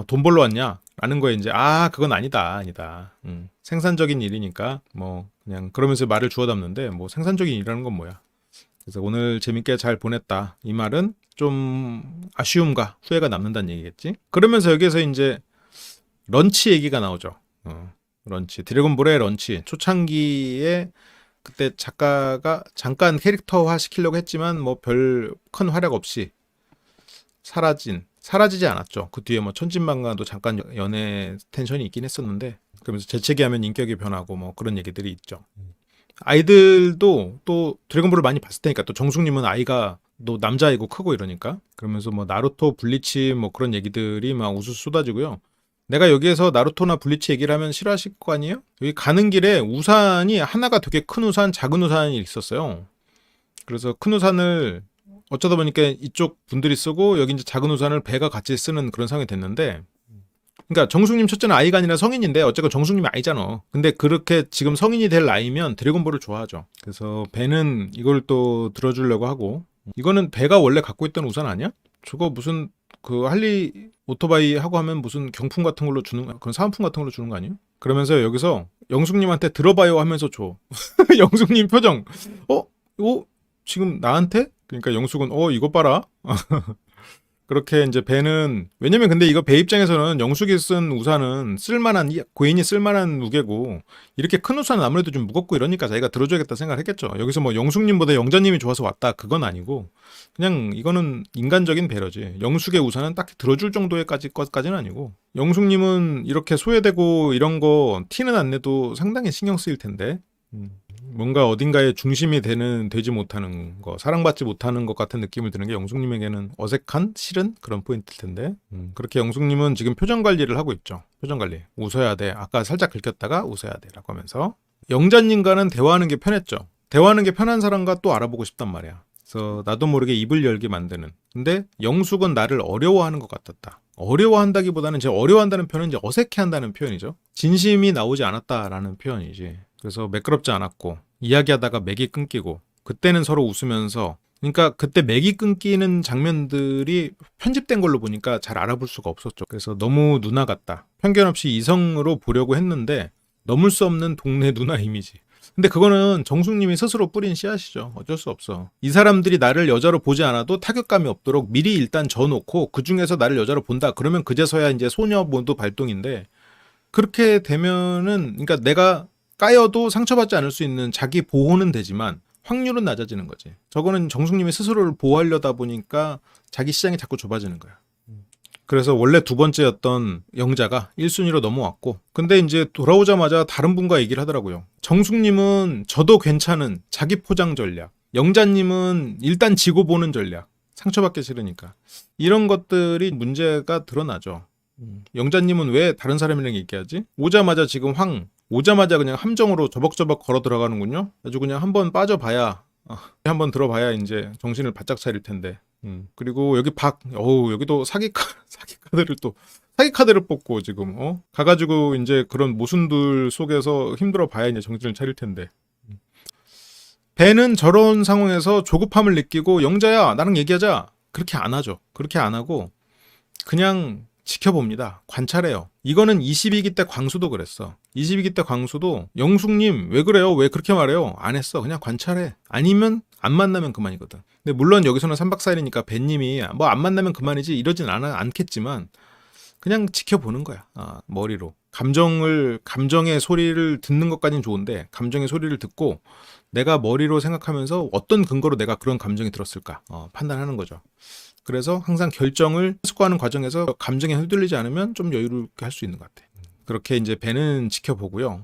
돈 벌러 왔냐 라는 거에 이제 그건 아니다. 생산적인 일이니까 뭐 그냥 그러면서 말을 주워 담는데, 뭐 생산적인 일이라는 건 뭐야. 그래서 오늘 재밌게 잘 보냈다 이 말은 좀 아쉬움과 후회가 남는다는 얘기겠지. 그러면서 여기에서 이제 런치 얘기가 나오죠. 런치, 드래곤볼의 런치, 초창기에 그때 작가가 잠깐 캐릭터화 시키려고 했지만 뭐 별 큰 활약 없이 사라지지 않았죠. 그 뒤에 뭐 천진만가도 잠깐 연애 텐션이 있긴 했었는데, 그러면서 재채기하면 인격이 변하고 뭐 그런 얘기들이 있죠. 아이들도 또 드래곤볼을 많이 봤을 테니까, 또 정숙님은 아이가 또 남자이고 크고 이러니까, 그러면서 뭐 나루토, 블리치 뭐 그런 얘기들이 막 우수수 쏟아지고요. 내가 여기에서 나루토나 블리치 얘기를 하면 싫어하실 거 아니에요? 여기 가는 길에 우산이 하나가 되게 큰 우산, 작은 우산이 있었어요. 그래서 큰 우산을 어쩌다 보니까 이쪽 분들이 쓰고 여기 이제 작은 우산을 배가 같이 쓰는 그런 상황이 됐는데, 그러니까 정숙님 첫째는 아이가 아니라 성인인데 어쨌건 정숙님이 아이잖아. 근데 그렇게 지금 성인이 될 나이면 드래곤볼을 좋아하죠. 그래서 배는 이걸 또 들어주려고 하고, 이거는 배가 원래 갖고 있던 우산 아니야? 저거 무슨 그 할리 오토바이 하고 하면 무슨 경품 같은 걸로 주는, 그런 사은품 같은 걸로 주는 거 아니에요? 그러면서 여기서 영숙님한테 들어봐요 하면서 줘. 영숙님 표정, 지금 나한테? 그러니까 영숙은 이거 봐라. 그렇게 이제 배는, 왜냐면 근데 이거 배 입장에서는 영숙이 쓴 우산은 쓸만한, 고인이 쓸만한 무게고, 이렇게 큰 우산은 아무래도 좀 무겁고 이러니까 자기가 들어줘야겠다 생각을 했겠죠. 여기서 뭐 영숙님보다 영자님이 좋아서 왔다 그건 아니고, 그냥 이거는 인간적인 배려지. 영숙의 우산은 딱히 들어줄 정도의 것까지는 아니고, 영숙님은 이렇게 소외되고 이런 거 티는 안 내도 상당히 신경 쓰일 텐데, 뭔가 어딘가에 중심이 되지 못하는 거, 사랑받지 못하는 것 같은 느낌을 드는 게 영숙님에게는 어색한, 싫은 그런 포인트일 텐데, 그렇게 영숙님은 지금 표정 관리를 하고 있죠. 표정 관리. 웃어야 돼. 아까 살짝 긁혔다가 웃어야 돼 라고 하면서. 영자님과는 대화하는 게 편했죠. 대화하는 게 편한 사람과 또 알아보고 싶단 말이야. 그래서 나도 모르게 입을 열게 만드는. 근데 영숙은 나를 어려워하는 것 같았다. 어려워한다기보다는, 제 어려워한다는 표현은 이제 어색해한다는 표현이죠. 진심이 나오지 않았다라는 표현이지. 그래서 매끄럽지 않았고, 이야기하다가 맥이 끊기고, 그때는 서로 웃으면서 그러니까 그때 맥이 끊기는 장면들이 편집된 걸로 보니까 잘 알아볼 수가 없었죠. 그래서 너무 누나 같다. 편견 없이 이성으로 보려고 했는데 넘을 수 없는 동네 누나 이미지. 근데 그거는 정숙님이 스스로 뿌린 씨앗이죠. 어쩔 수 없어. 이 사람들이 나를 여자로 보지 않아도 타격감이 없도록 미리 일단 져놓고 그 중에서 나를 여자로 본다. 그러면 그제서야 이제 소녀 모드 발동인데 그렇게 되면은 그러니까 내가 까여도 상처받지 않을 수 있는 자기 보호는 되지만 확률은 낮아지는 거지. 저거는 정숙님이 스스로를 보호하려다 보니까 자기 시장이 자꾸 좁아지는 거야. 그래서 원래 두 번째였던 영자가 1순위로 넘어왔고 근데 이제 돌아오자마자 다른 분과 얘기를 하더라고요. 정숙님은 저도 괜찮은 자기 포장 전략, 영자님은 일단 지고 보는 전략, 상처받기 싫으니까 이런 것들이 문제가 드러나죠. 영자님은 왜 다른 사람이랑 얘기하지? 오자마자 지금 오자마자 그냥 함정으로 저벅저벅 걸어 들어가는군요. 아주 그냥 한번 빠져봐야 한번 들어봐야 이제 정신을 바짝 차릴 텐데. 그리고 여기 여기도 사기 카드를 뽑고 지금 가가지고 이제 그런 모순들 속에서 힘들어 봐야 이제 정신을 차릴 텐데. 배는 저런 상황에서 조급함을 느끼고 영자야 나랑 얘기하자 그렇게 안 하죠. 그렇게 안 하고 그냥 지켜봅니다. 관찰해요. 이거는 22기 때 광수도 그랬어. 22기 때 광수도 영숙님 왜 그래요? 왜 그렇게 말해요? 안 했어. 그냥 관찰해. 아니면 안 만나면 그만이거든. 근데 물론 여기서는 3박 4일이니까 배님이 뭐 안 만나면 그만이지 이러진 않겠지만 그냥 지켜보는 거야. 머리로. 감정의 소리를 듣는 것까지는 좋은데 감정의 소리를 듣고 내가 머리로 생각하면서 어떤 근거로 내가 그런 감정이 들었을까 판단하는 거죠. 그래서 항상 결정을 숙고하는 과정에서 감정에 휘둘리지 않으면 좀 여유롭게 할 수 있는 것 같아. 그렇게 이제 배는 지켜보고요.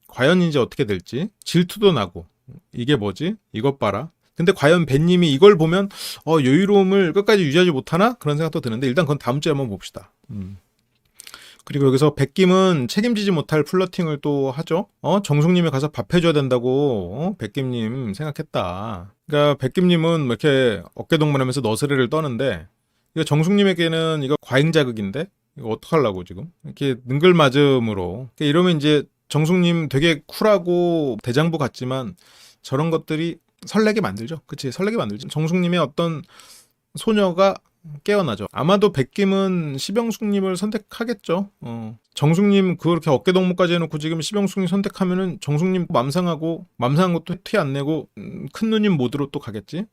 과연 이제 어떻게 될지 질투도 나고 이게 뭐지? 이것 봐라. 근데 과연 배님이 이걸 보면 여유로움을 끝까지 유지하지 못하나? 그런 생각도 드는데 일단 그건 다음 주에 한번 봅시다. 그리고 여기서 백김은 책임지지 못할 플러팅을 또 하죠. 정숙님이 가서 밥 해줘야 된다고 백김님 생각했다. 그러니까 백김님은 이렇게 어깨동무하면서 너스레를 떠는데 이거 정숙님에게는 이거 과잉자극인데 이거 어떡하려고 지금 이렇게 능글맞음으로 이러면 이제 정숙님 되게 쿨하고 대장부 같지만 저런 것들이 설레게 만들죠. 그치? 설레게 만들죠. 정숙님의 어떤 소녀가 깨어나죠. 아마도 백김은 시병숙님을 선택하겠죠. 정숙님 그렇게 어깨동무까지 해놓고 지금 시병숙님 선택하면은 정숙님 맘상하고 또 티 안 내고 큰 누님 모드로 또 가겠지.